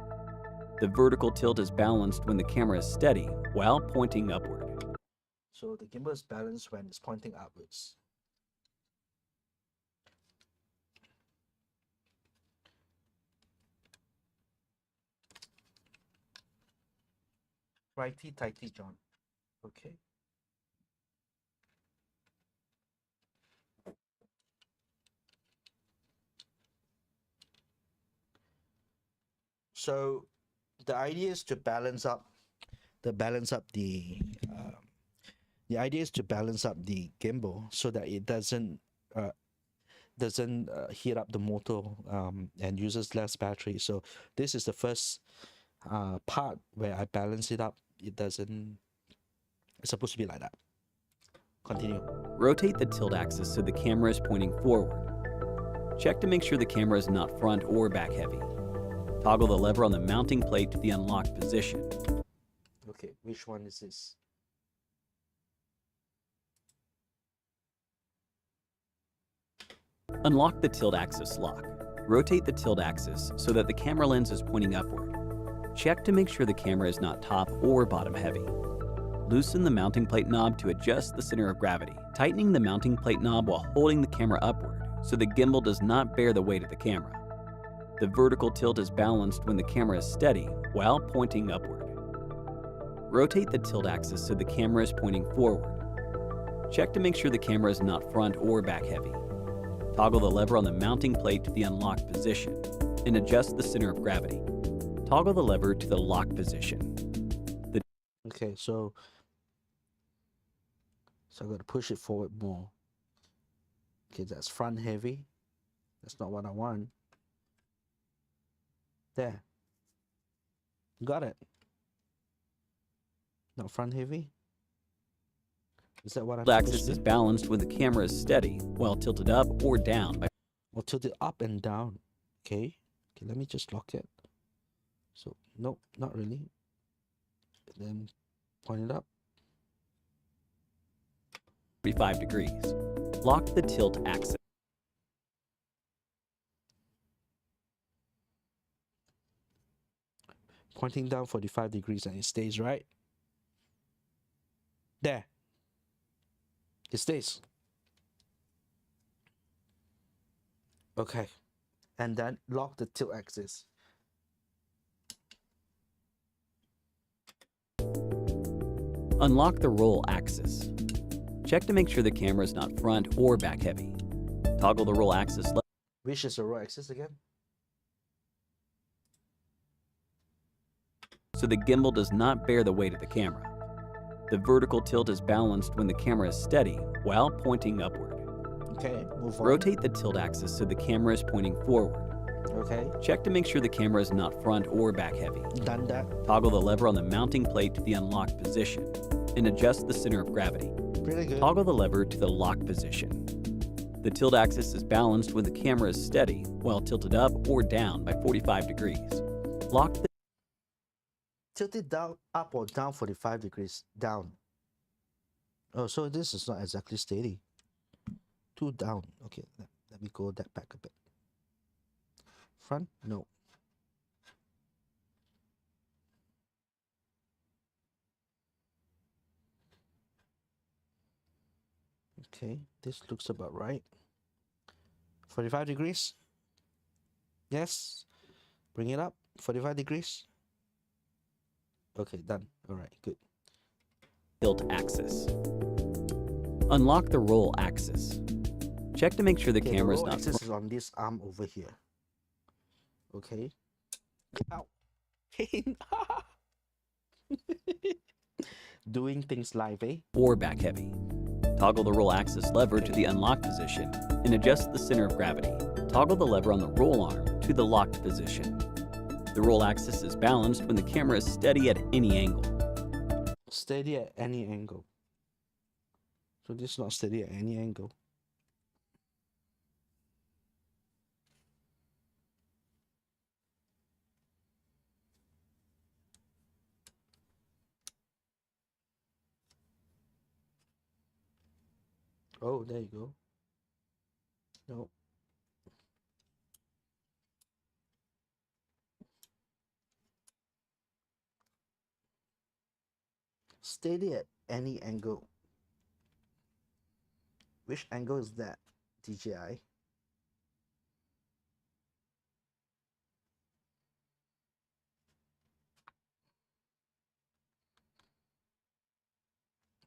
The vertical tilt is balanced when the camera is steady while pointing upward. So the gimbal is balanced when it's pointing upwards. Righty tighty John. Okay. So the idea is to balance up the idea is to balance up the gimbal so that it doesn't heat up the motor and uses less battery. So this is the first part where I balance it up. It's supposed to be like that. Continue. Rotate the tilt axis so the camera is pointing forward. Check to make sure the camera is not front or back heavy. Toggle the lever on the mounting plate to the unlocked position. Okay, which one is this? Unlock the tilt axis lock. Rotate the tilt axis so that the camera lens is pointing upward. Check to make sure the camera is not top or bottom heavy. Loosen the mounting plate knob to adjust the center of gravity, tightening the mounting plate knob while holding the camera upward so the gimbal does not bear the weight of the camera. The vertical tilt is balanced when the camera is steady while pointing upward. Rotate the tilt axis so the camera is pointing forward. Check to make sure the camera is not front or back heavy. Toggle the lever on the mounting plate to the unlocked position and adjust the center of gravity. Toggle the lever to the lock position. Okay, so I'm going to push it forward more. Okay, that's front heavy. That's not what I want. There. Got it. Not front heavy. Is that what I'm The supposed axis to is do? balanced when the camera is steady while tilted up or down by Or tilt it up and down. Okay. Okay, let me just lock it. So, nope, not really. And then point it up. 45 degrees. Lock the tilt axis. Pointing down 45 degrees and it stays right. There. It stays. Okay. And then lock the tilt axis. Unlock the roll axis. Check to make sure the camera is not front or back heavy. Toggle the roll axis lever. Which is the roll axis again? So the gimbal does not bear the weight of the camera. The vertical tilt is balanced when the camera is steady while pointing upward. Okay, move on. Rotate the tilt axis so the camera is pointing forward. Okay, Check to make sure the camera is not front or back heavy. done that. Toggle the lever on the mounting plate to the unlocked position and adjust the center of gravity. Pretty good. Toggle the lever to the lock position. The tilt axis is balanced when the camera is steady while tilted up or down by 45 degrees. Lock the Tilt it down, up or down 45 degrees. Down. Oh, so this is not exactly steady. Two down. Okay, let me go that back a bit. front? No. Okay, this looks about right. 45 degrees. Yes. Bring it up. 45 degrees. Okay, done. All right, good. Tilt axis. Unlock the roll axis. Check to make sure the Okay, camera is roll not axis is on this arm over here. Okay. Ow. Pain. Doing things live, eh? or back heavy. Toggle the roll axis lever to the unlocked position and adjust the center of gravity. Toggle the lever on the roll arm to the locked position. The roll axis is balanced when the camera is steady at any angle. Steady at any angle. So this is not steady at any angle. Oh, there you go. No. Steady at any angle. Which angle is that, DJI?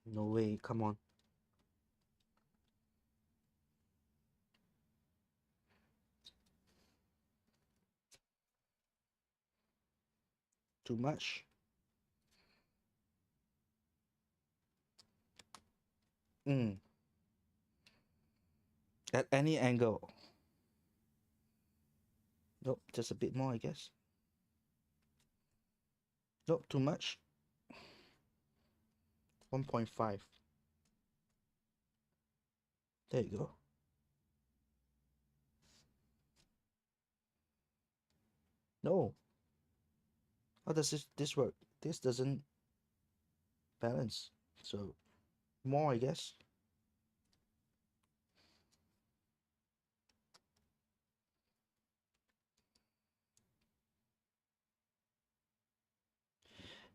No way, come on. Too much? At any angle. Nope, just a bit more, I guess. Nope, too much. 1.5. There you go. No. How does this work? This doesn't balance. So more, I guess.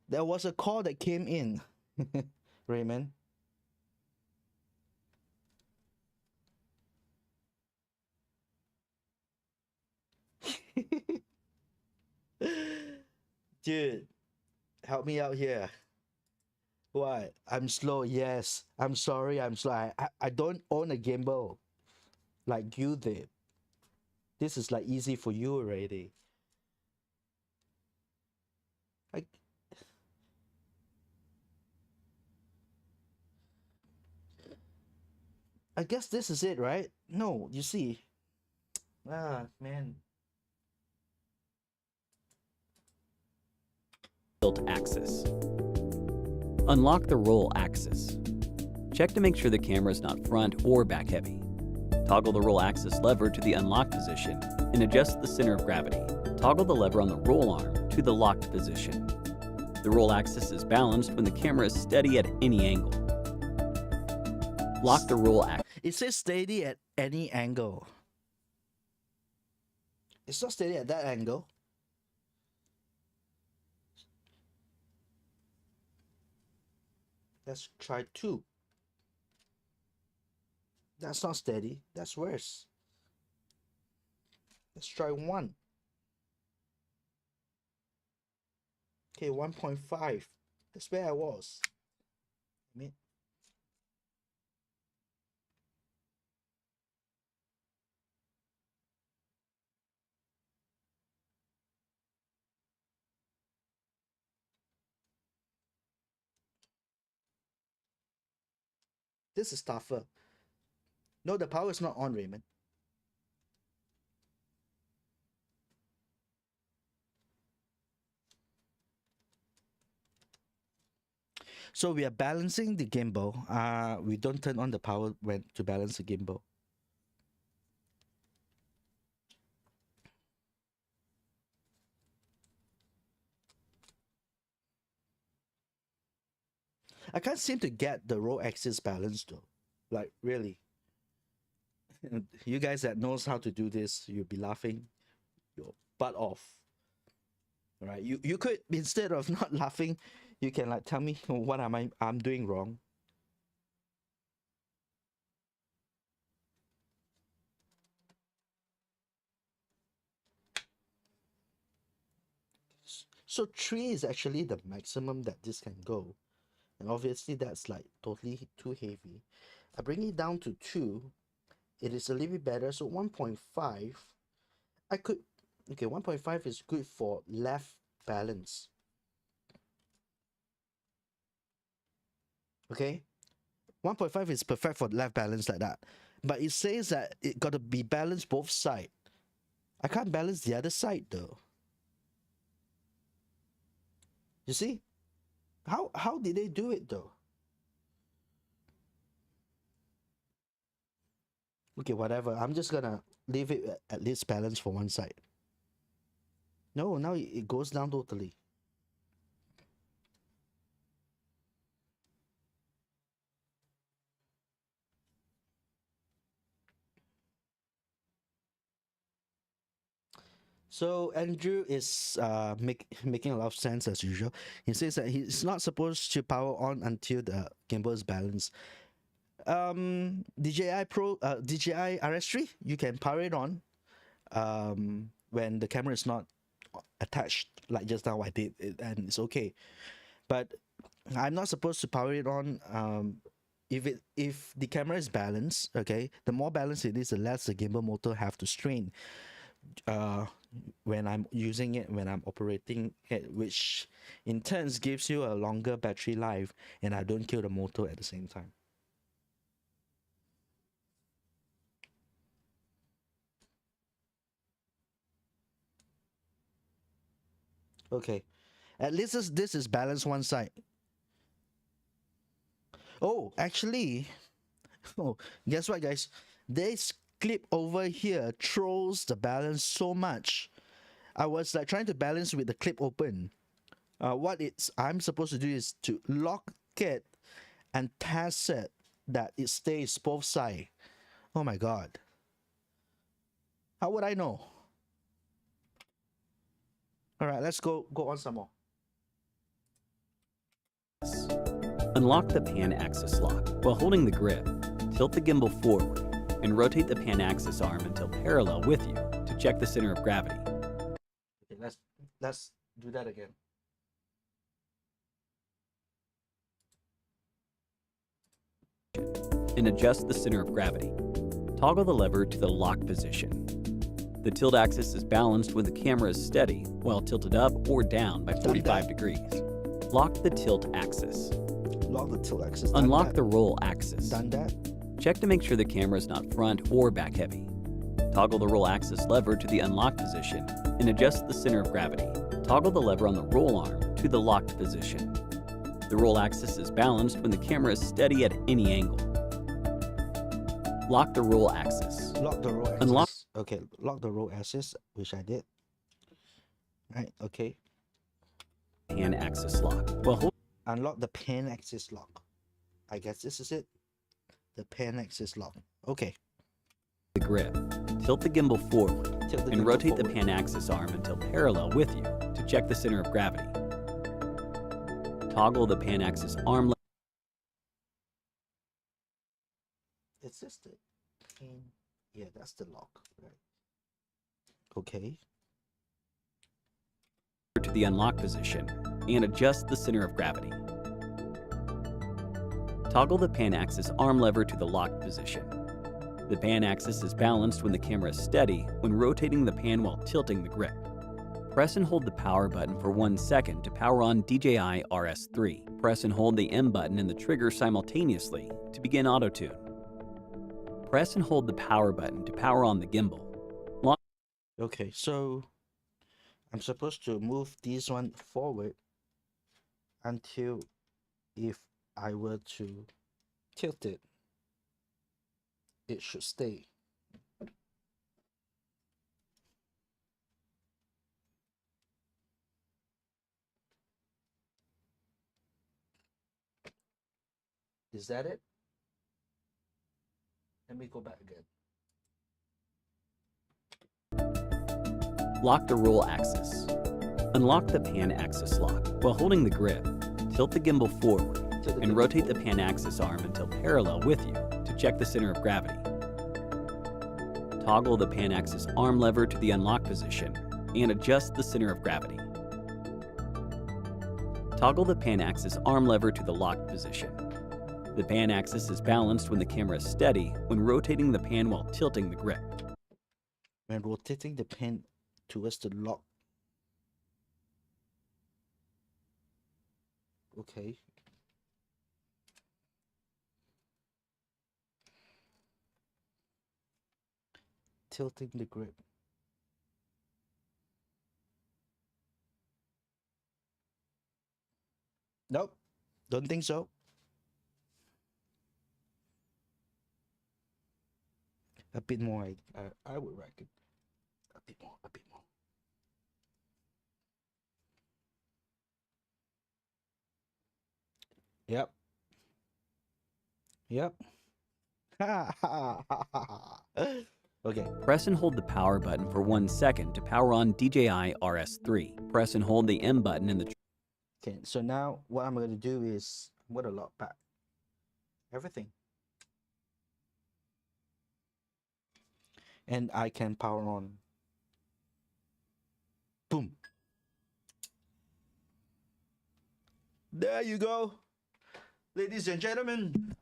There was a call that came in. Raymond. Dude, help me out here. What? I'm slow. Yes. I'm sorry. I'm slow. I don't own a gimbal like you did. This is like easy for you already. I guess this is it, right? No, you see. Ah, man. Tilt axis. Unlock the roll axis. Check to make sure the camera is not front or back heavy. Toggle the roll axis lever to the unlocked position and adjust the center of gravity. Toggle the lever on the roll arm to the locked position. The roll axis is balanced when the camera is steady at any angle. Lock the roll axis. It says steady at any angle. It's not steady at that angle. Let's try 2. That's not steady. That's worse. Let's try 1. Okay, 1.5. That's where I was. I mean, this is tougher. No, the power is not on, Raymond. So we are balancing the gimbal. We don't turn on the power when to balance the gimbal. I can't seem to get the roll axis balance though. Like really. You guys that knows how to do this, you'll be laughing. your butt off. All right, you could, instead of not laughing, you can like tell me what I'm doing wrong. So 3 is actually the maximum that this can go, and obviously that's like totally too heavy. I bring it down to 2, it is a little bit better. So 1.5, I could, okay, 1.5 is good for left balance. Okay, 1.5 is perfect for left balance like that, but it says that it got to be balanced both sides. I can't balance the other side though. You see, how did they do it though? Okay, whatever, I'm just gonna leave it at least balanced for one side. No, now it goes down totally. So Andrew is making a lot of sense as usual. He says that he's not supposed to power on until the gimbal is balanced. DJI RS3, you can power it on when the camera is not attached, like just now I did, and it's okay. But I'm not supposed to power it on if the camera is balanced. Okay, the more balanced it is, the less the gimbal motor have to strain when I'm using it, when I'm operating it, which in turns gives you a longer battery life, and I don't kill the motor at the same time. Okay, at least this is balanced one side. Oh, actually, oh, guess what, guys? This clip over here throws the balance so much. I was like trying to balance with the clip open. What I'm supposed to do is to lock it and test it that it stays both sides. Oh my god. How would I know? Alright, let's go on some more. Unlock the pan axis lock while holding the grip. Tilt the gimbal forward and rotate the pan axis arm until parallel with you to check the center of gravity. Okay, let's do that again. And adjust the center of gravity. Toggle the lever to the lock position. The tilt axis is balanced when the camera is steady, while tilted up or down by 45 degrees. Lock the tilt axis. Lock the tilt axis. Unlock the roll axis. Done that. Check to make sure the camera is not front or back heavy. Toggle the roll axis lever to the unlock position and adjust the center of gravity. Toggle the lever on the roll arm to the locked position. The roll axis is balanced when the camera is steady at any angle. Lock the roll axis. Lock the roll axis. Unlock. Okay, lock the roll axis, which I did. Right, okay. Pan axis lock. Well, Unlock the pan axis lock. I guess this is it. The pan axis lock. Okay. The grip. Tilt the gimbal forward and rotate the forward. pan axis arm until parallel with you to check the center of gravity. Toggle the pan axis arm. It's just the pan. Yeah, that's the lock. Right. Okay. To the unlock position and adjust the center of gravity. Toggle the pan axis arm lever to the locked position. The pan axis is balanced when the camera is steady when rotating the pan while tilting the grip. Press and hold the power button for 1 second to power on DJI RS3. Press and hold the M button and the trigger simultaneously to begin auto tune. Press and hold the power button to power on the gimbal. Okay, so I'm supposed to move this one forward until if I were to tilt it, it should stay. Is that it? Let me go back again. Lock the roll axis. Unlock the pan axis lock. While holding the grip, tilt the gimbal forward and rotate the pan axis arm until parallel with you to check the center of gravity. Toggle the pan axis arm lever to the unlock position and adjust the center of gravity. Toggle the pan axis arm lever to the locked position. The pan axis is balanced when the camera is steady when rotating the pan while tilting the grip. When rotating the pen towards the lock. Okay. Tilting the grip. Nope, don't think so. A bit more, I would reckon. A bit more, a bit more. Yep. Yep. Okay. Press and hold the power button for 1 second to power on DJI RS3. Press and hold the M button in the... Okay, so now what I'm going to do is I'm going to lock back everything. And I can power on. Boom. There you go. Ladies and gentlemen.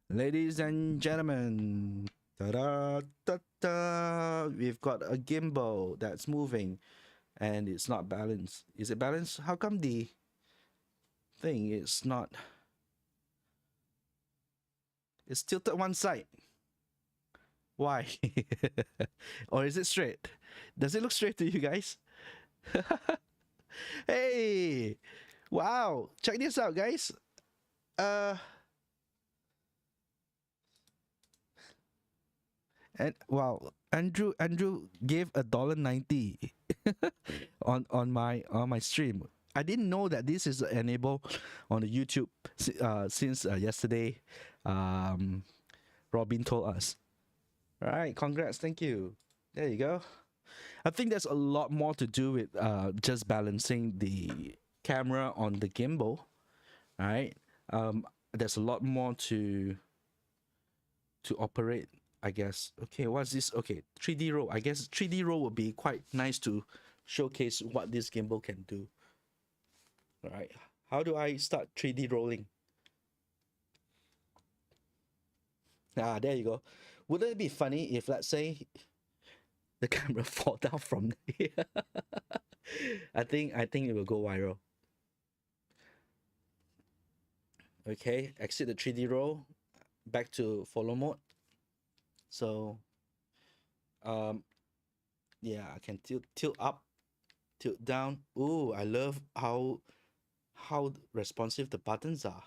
Ladies and gentlemen. Ta-da, ta-da. We've got a gimbal that's moving and it's not balanced. Is it balanced? How come the thing is not? It's tilted one side. Why? Or is it straight? Does it look straight to you guys? Hey, wow, check this out, guys. And wow, Andrew gave $1.90 on my stream. I didn't know that this is enabled on the YouTube since yesterday. Robin told us. All right, congrats, thank you. There you go. I think there's a lot more to do with just balancing the camera on the gimbal. All right, there's a lot more to operate, I guess. Okay, what's this? Okay, 3D roll. I guess 3D roll would be quite nice to showcase what this gimbal can do. All right, how do I start 3D rolling? Ah, there you go. Wouldn't it be funny if, let's say, the camera fall down from here? I think it will go viral. Okay, exit the 3D roll, back to follow mode. So, yeah, I can tilt up, tilt down. Ooh, I love how responsive the buttons are.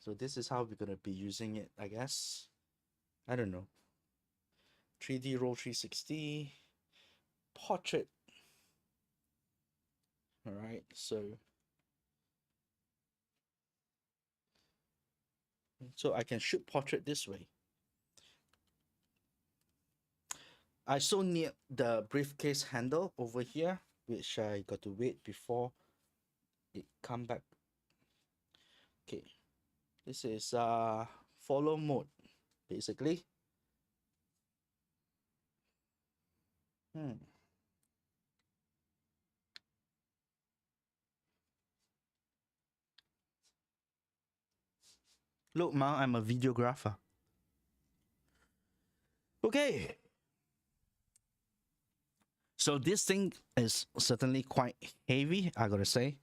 So this is how we're gonna be using it, I guess. I don't know. 3D roll 360 portrait. All right, so I can shoot portrait this way. I so need the briefcase handle over here, which I got to wait before it come back. Okay, this is follow mode basically. Look, Ma, I'm a videographer. Okay. So this thing is certainly quite heavy, I gotta say.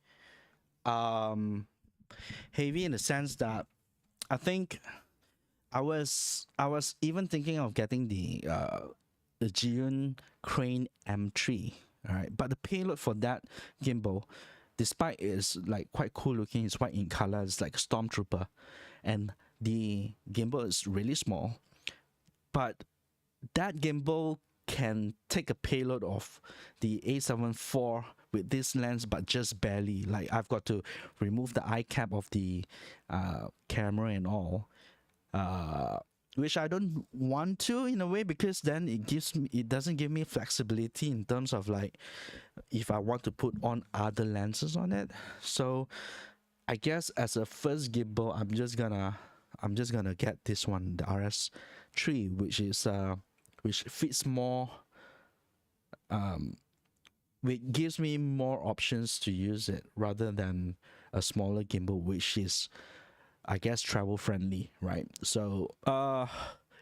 Heavy in the sense that I think I was even thinking of getting the Zhiyun Crane M3. All right, but the payload for that gimbal, despite it's like quite cool looking, it's white in color, it's like a stormtrooper, and the gimbal is really small, but that gimbal can take a payload of the A7 IV with this lens, but just barely. Like, I've got to remove the eye cap of the camera and all. which I don't want to in a way, because then it doesn't give me flexibility in terms of like if I want to put on other lenses on it. So I guess as a first gimbal, I'm just gonna get this one, the RS3, which fits more, which gives me more options to use it rather than a smaller gimbal, which is, I guess, travel friendly, right? So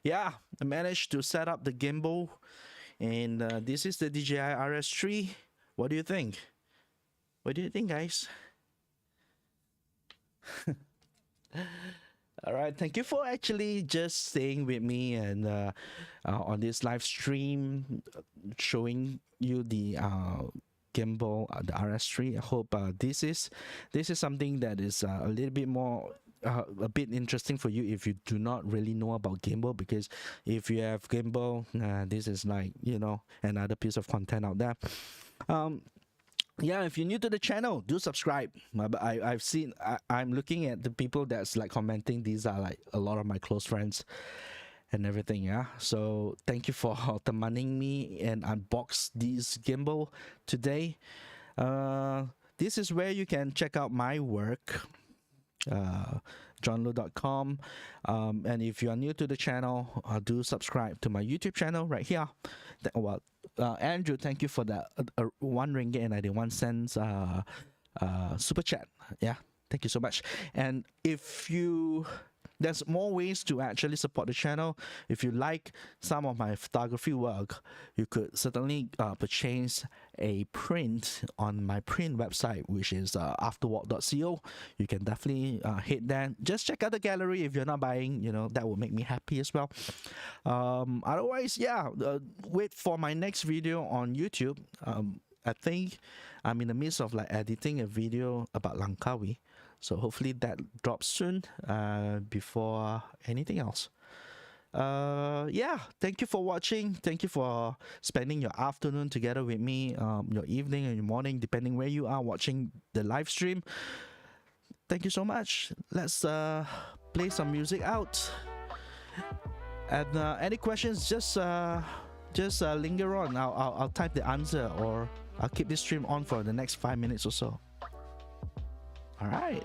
yeah, I managed to set up the gimbal, and this is the DJI RS3. What do you think? What do you think, guys? All right, thank you for actually just staying with me and on this live stream, showing you the gimbal, the RS3. I hope this is something that is a little bit more a bit interesting for you if you do not really know about gimbal, because if you have gimbal, this is like, you know, another piece of content out there. Yeah, if you're new to the channel, do subscribe. I've seen, I'm looking at the people that's like commenting. These are like a lot of my close friends and everything. Yeah, so thank you for demanding me and unbox these gimbal today. This is where you can check out my work, johnlo.com, and if you are new to the channel, do subscribe to my YouTube channel right here. Well, Andrew, thank you for the 1 ringgit and 91 cents super chat. Yeah, thank you so much. And if you, there's more ways to actually support the channel. If you like some of my photography work, you could certainly purchase a print on my print website, which is afterwalk.co. You can definitely hit that. Just check out the gallery. If you're not buying, you know, that will make me happy as well. Otherwise, yeah, wait for my next video on YouTube. I think I'm in the midst of like editing a video about Langkawi. So hopefully that drops soon before anything else. Yeah, thank you for watching. Thank you for spending your afternoon together with me, your evening and your morning, depending where you are watching the live stream. Thank you so much. Let's play some music out. And any questions, just linger on. I'll type the answer, or I'll keep this stream on for the next 5 minutes or so. All right.